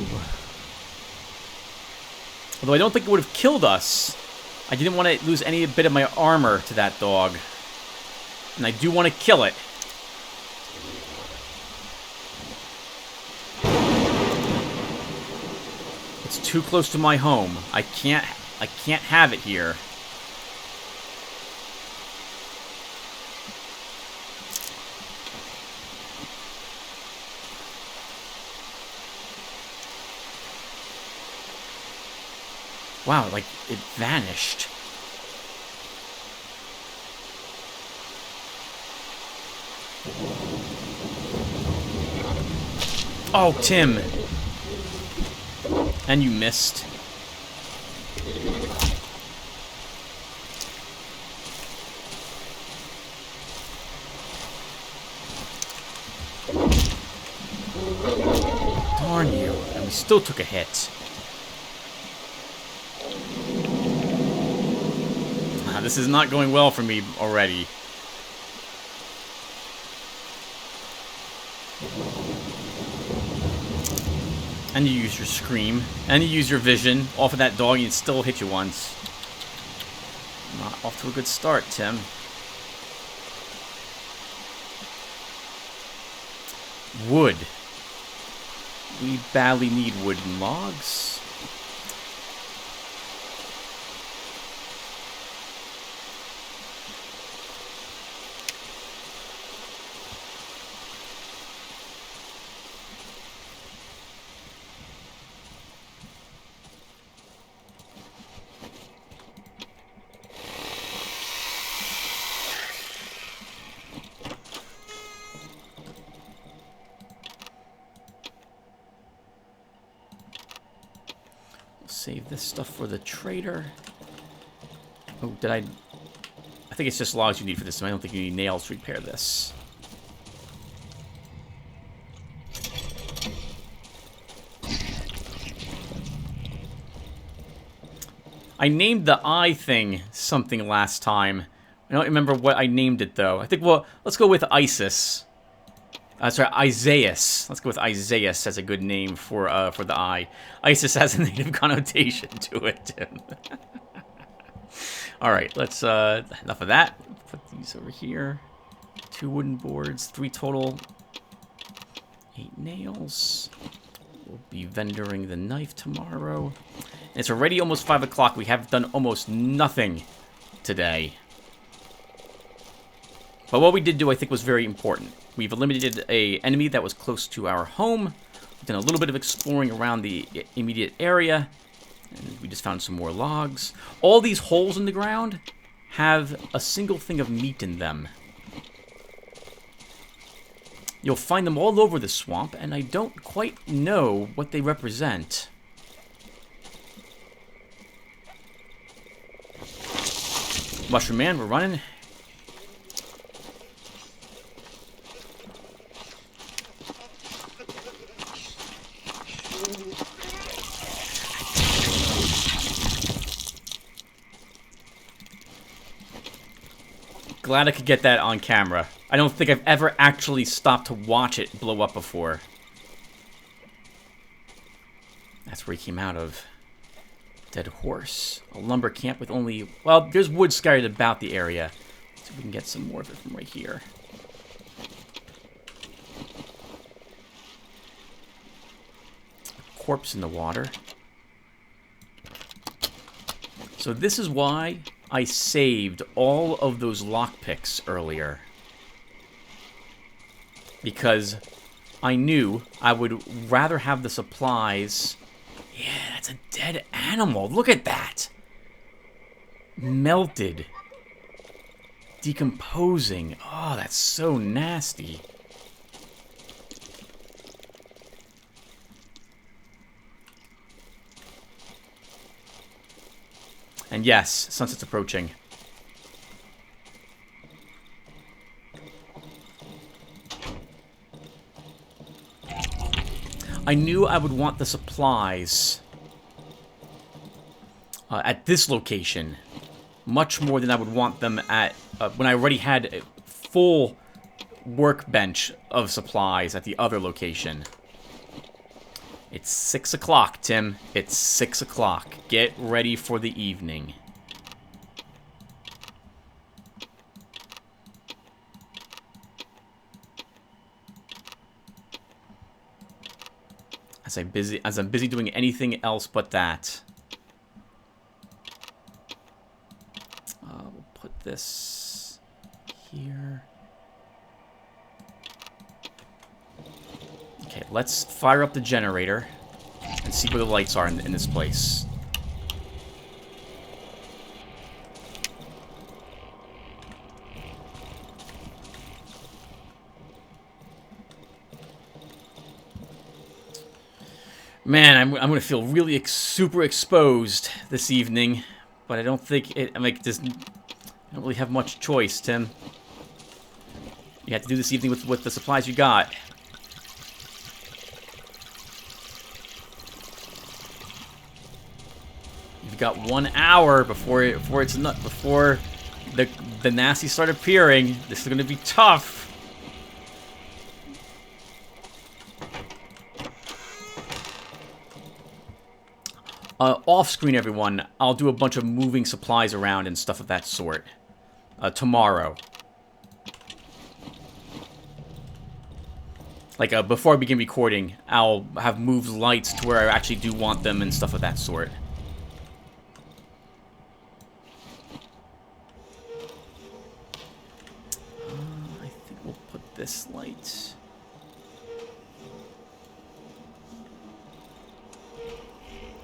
Although I don't think it would have killed us. I didn't want to lose any bit of my armor to that dog. And I do want to kill it. It's too close to my home. I can't have it here. Wow, like, it vanished. Oh, Tim! And you missed. Darn you. And we still took a hit. This is not going well for me already. And you use your scream. And you use your vision. Off of that dog, and it still hit you once. Not off to a good start, Tim. Wood. We badly need wooden logs. Save this stuff for the trader. Oh, did I think it's just logs you need for this. I don't think you need nails to repair this. I named the eye thing something last time. I don't remember what I named it, though. I think, well, let's go with Isis. Sorry, Isaias. Let's go with Isaias as a good name for the eye. Isis has a native connotation to it, Tim. All right, let's enough of that. Put these over here. 2 wooden boards, 3 total. 8 nails. We'll be vendoring the knife tomorrow. And it's already almost 5 o'clock. We have done almost nothing today. But what we did do, I think, was very important. We've eliminated an enemy that was close to our home. We've done a little bit of exploring around the immediate area. And we just found some more logs. All these holes in the ground have a single thing of meat in them. You'll find them all over the swamp, and I don't quite know what they represent. Mushroom Man, we're running. Glad I could get that on camera. I don't think I've ever actually stopped to watch it blow up before. That's where he came out of. Dead horse. A lumber camp with only... Well, there's wood scattered about the area. So we can get some more of it from right here. A corpse in the water. So this is why I saved all of those lockpicks earlier. Because I knew I would rather have the supplies... Yeah, that's a dead animal. Look at that. Melted. Decomposing. Oh, that's so nasty. And yes, sunset's approaching. I knew I would want the supplies at this location much more than I would want them at when I already had a full workbench of supplies at the other location. It's 6 o'clock, Tim. It's 6 o'clock. Get ready for the evening. As I'm busy doing anything else but that. We'll put this here. Okay, let's fire up the generator and see where the lights are in this place. Man, I'm going to feel really super exposed this evening, but I don't think it. I don't really have much choice, Tim. You have to do this evening with the supplies you got. You've got 1 hour before The nasties start appearing. This is gonna be tough. Off screen, everyone, I'll do a bunch of moving supplies around and stuff of that sort. Tomorrow. Like, before I begin recording, I'll have moved lights to where I actually do want them and stuff of that sort. I think we'll put this light...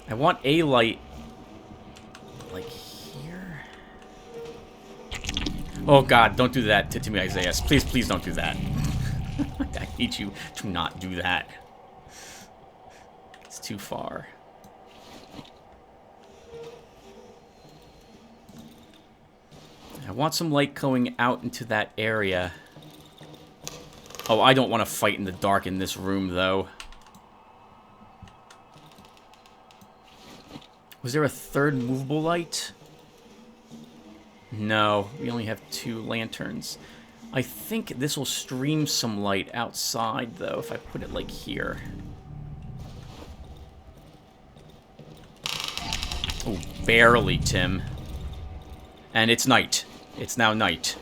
I want a light, like, here. Oh god, don't do that to me, Isaiah. Please, please don't do that. I need you to not do that. It's too far. I want some light going out into that area. Oh, I don't want to fight in the dark in this room, though. Was there a third movable light? No, we only have 2 lanterns. I think this will stream some light outside, though, if I put it, like, here. Oh, barely, Tim. And it's night. It's now night.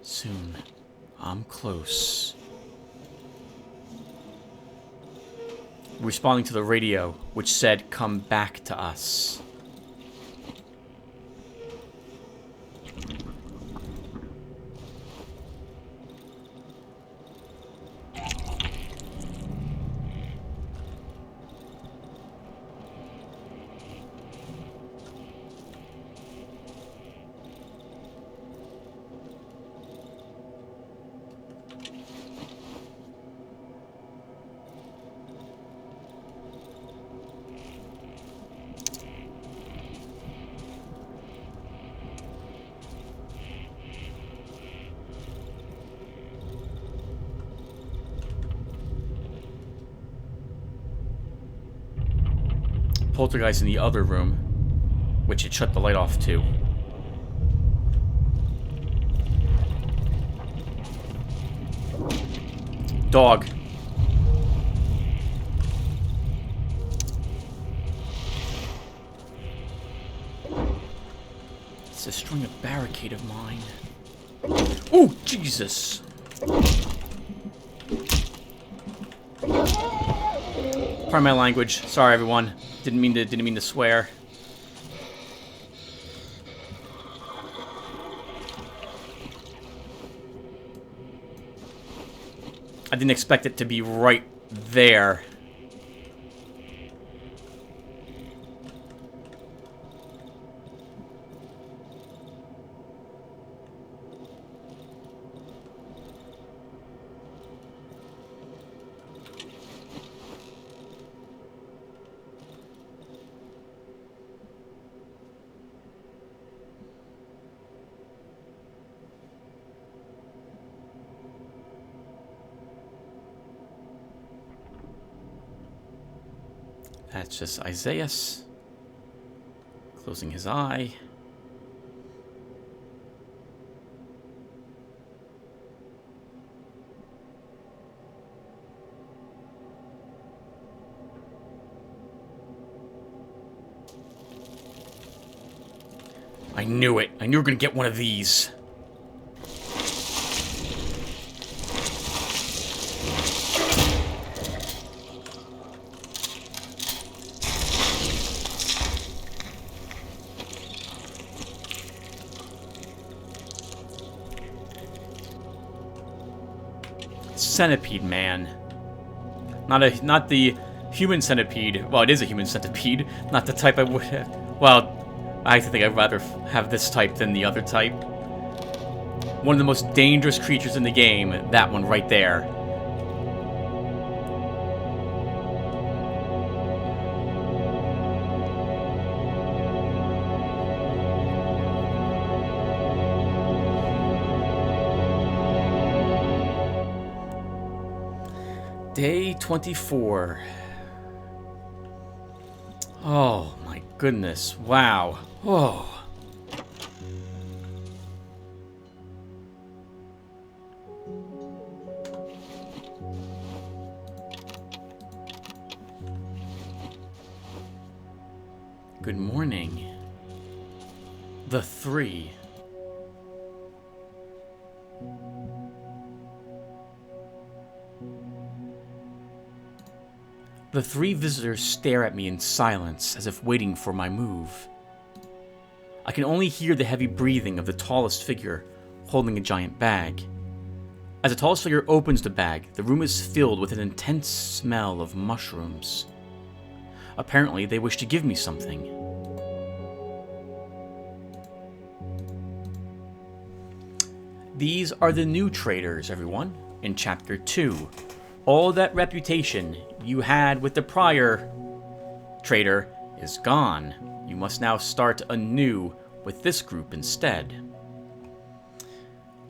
Soon. I'm close. Responding to the radio, which said, "Come back to us." Poltergeist in the other room, which it shut the light off too. Dog. It's destroying a barricade of mine. Oh, Jesus! Pardon my language. Sorry, everyone. Didn't mean to swear. I didn't expect it to be right there. That's just Isaiah closing his eye. I knew it. I knew we were gonna get one of these. Centipede man. Not the human centipede. Well, it is a human centipede. Not the type I would have. Well, I think I'd rather have this type than the other type. One of the most dangerous creatures in the game. That one right there. Day 24. Oh my goodness. Wow. Oh. Good morning. The Three. The three visitors stare at me in silence, as if waiting for my move. I can only hear the heavy breathing of the tallest figure, holding a giant bag. As the tallest figure opens the bag, the room is filled with an intense smell of mushrooms. Apparently, they wish to give me something. These are the new traders, everyone, in Chapter 2. All that reputation you had with the prior trader is gone. You must now start anew with this group instead.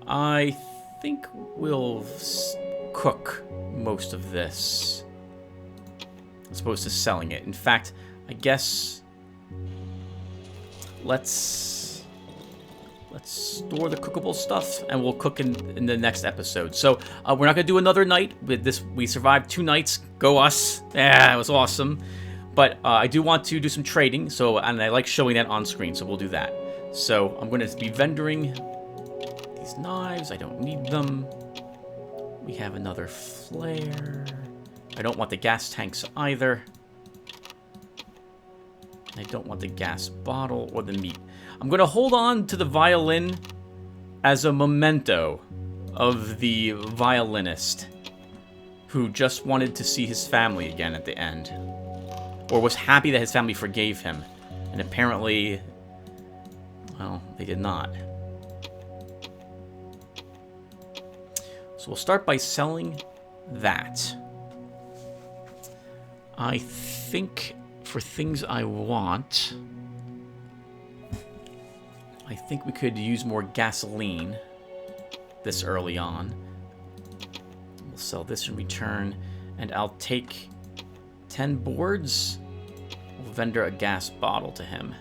I think we'll cook most of this, as opposed to selling it. In fact, I guess let's store the cookable stuff, and we'll cook in the next episode. So we're not gonna do another night. With this, we survived 2 nights. Go us! Yeah, it was awesome. But I do want to do some trading. And I like showing that on screen. So we'll do that. So I'm gonna be vendoring these knives. I don't need them. We have another flare. I don't want the gas tanks either. I don't want the gas bottle or the meat. I'm going to hold on to the violin as a memento of the violinist who just wanted to see his family again at the end. Or was happy that his family forgave him. And apparently, well, they did not. So we'll start by selling that. I think for things I want, I think we could use more gasoline this early on. We'll sell this in return, and I'll take 10 boards. We'll vendor a gas bottle to him.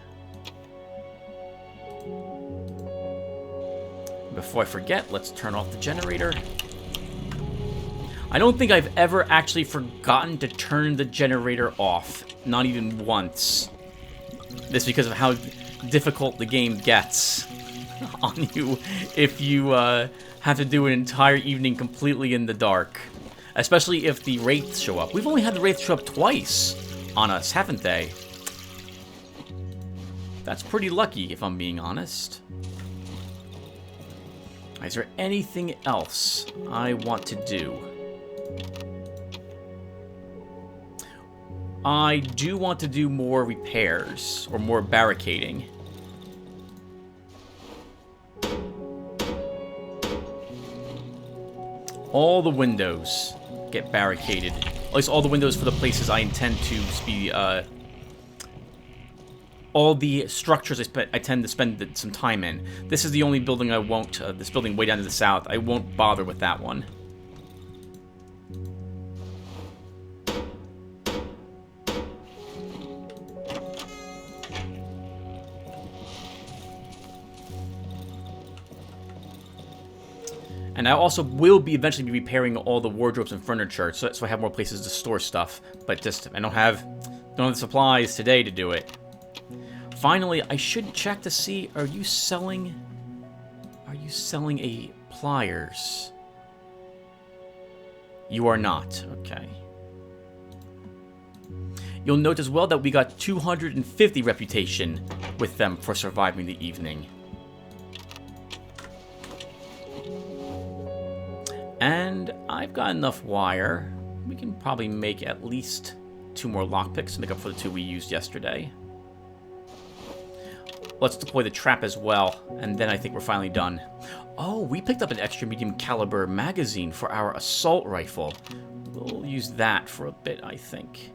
Before I forget, let's turn off the generator. I don't think I've ever actually forgotten to turn the generator off. Not even once. This is because of how difficult the game gets on you if you have to do an entire evening completely in the dark. Especially if the wraiths show up. We've only had the wraiths show up twice on us, haven't they? That's pretty lucky, if I'm being honest. Is there anything else I want to do? I do want to do more repairs, or more barricading. All the windows get barricaded. At least all the windows for the places I intend to be, all the structures I tend to spend some time in. This is the only building I won't, this building way down to the south, I won't bother with that one. And I also will be eventually be repairing all the wardrobes and furniture, so I have more places to store stuff. But just I don't have the supplies today to do it. finally, I should check to see, are you selling a pliers? You are not. Okay. You'll note as well that we got 250 reputation with them for surviving the evening. And I've got enough wire. We can probably make at least 2 more lockpicks to make up for the 2 we used yesterday. Let's deploy the trap as well, and then I think we're finally done. Oh, we picked up an extra medium caliber magazine for our assault rifle. We'll use that for a bit, I think.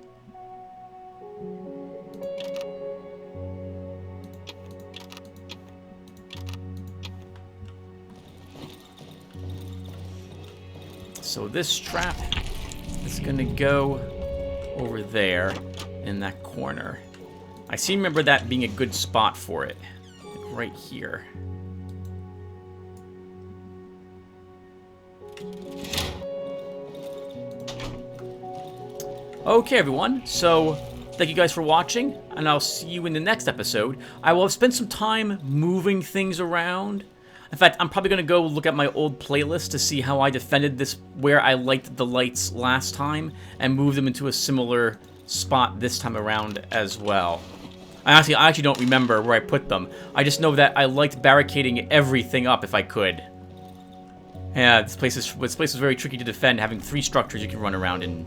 So this trap is gonna go over there in that corner. I seem to remember that being a good spot for it. Like right here. Okay, everyone. So, thank you guys for watching, and I'll see you in the next episode. I will have spent some time moving things around. In fact, I'm probably going to go look at my old playlist to see how I defended this, where I liked the lights last time, and move them into a similar spot this time around as well. I actually don't remember where I put them. I just know that I liked barricading everything up if I could. Yeah, this place is very tricky to defend, having 3 structures you can run around in.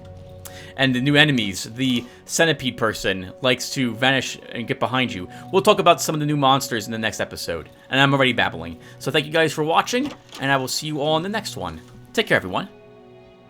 And the new enemies, the centipede person likes to vanish and get behind you. We'll talk about some of the new monsters in the next episode. And I'm already babbling. So thank you guys for watching, and I will see you all in the next one. Take care, everyone.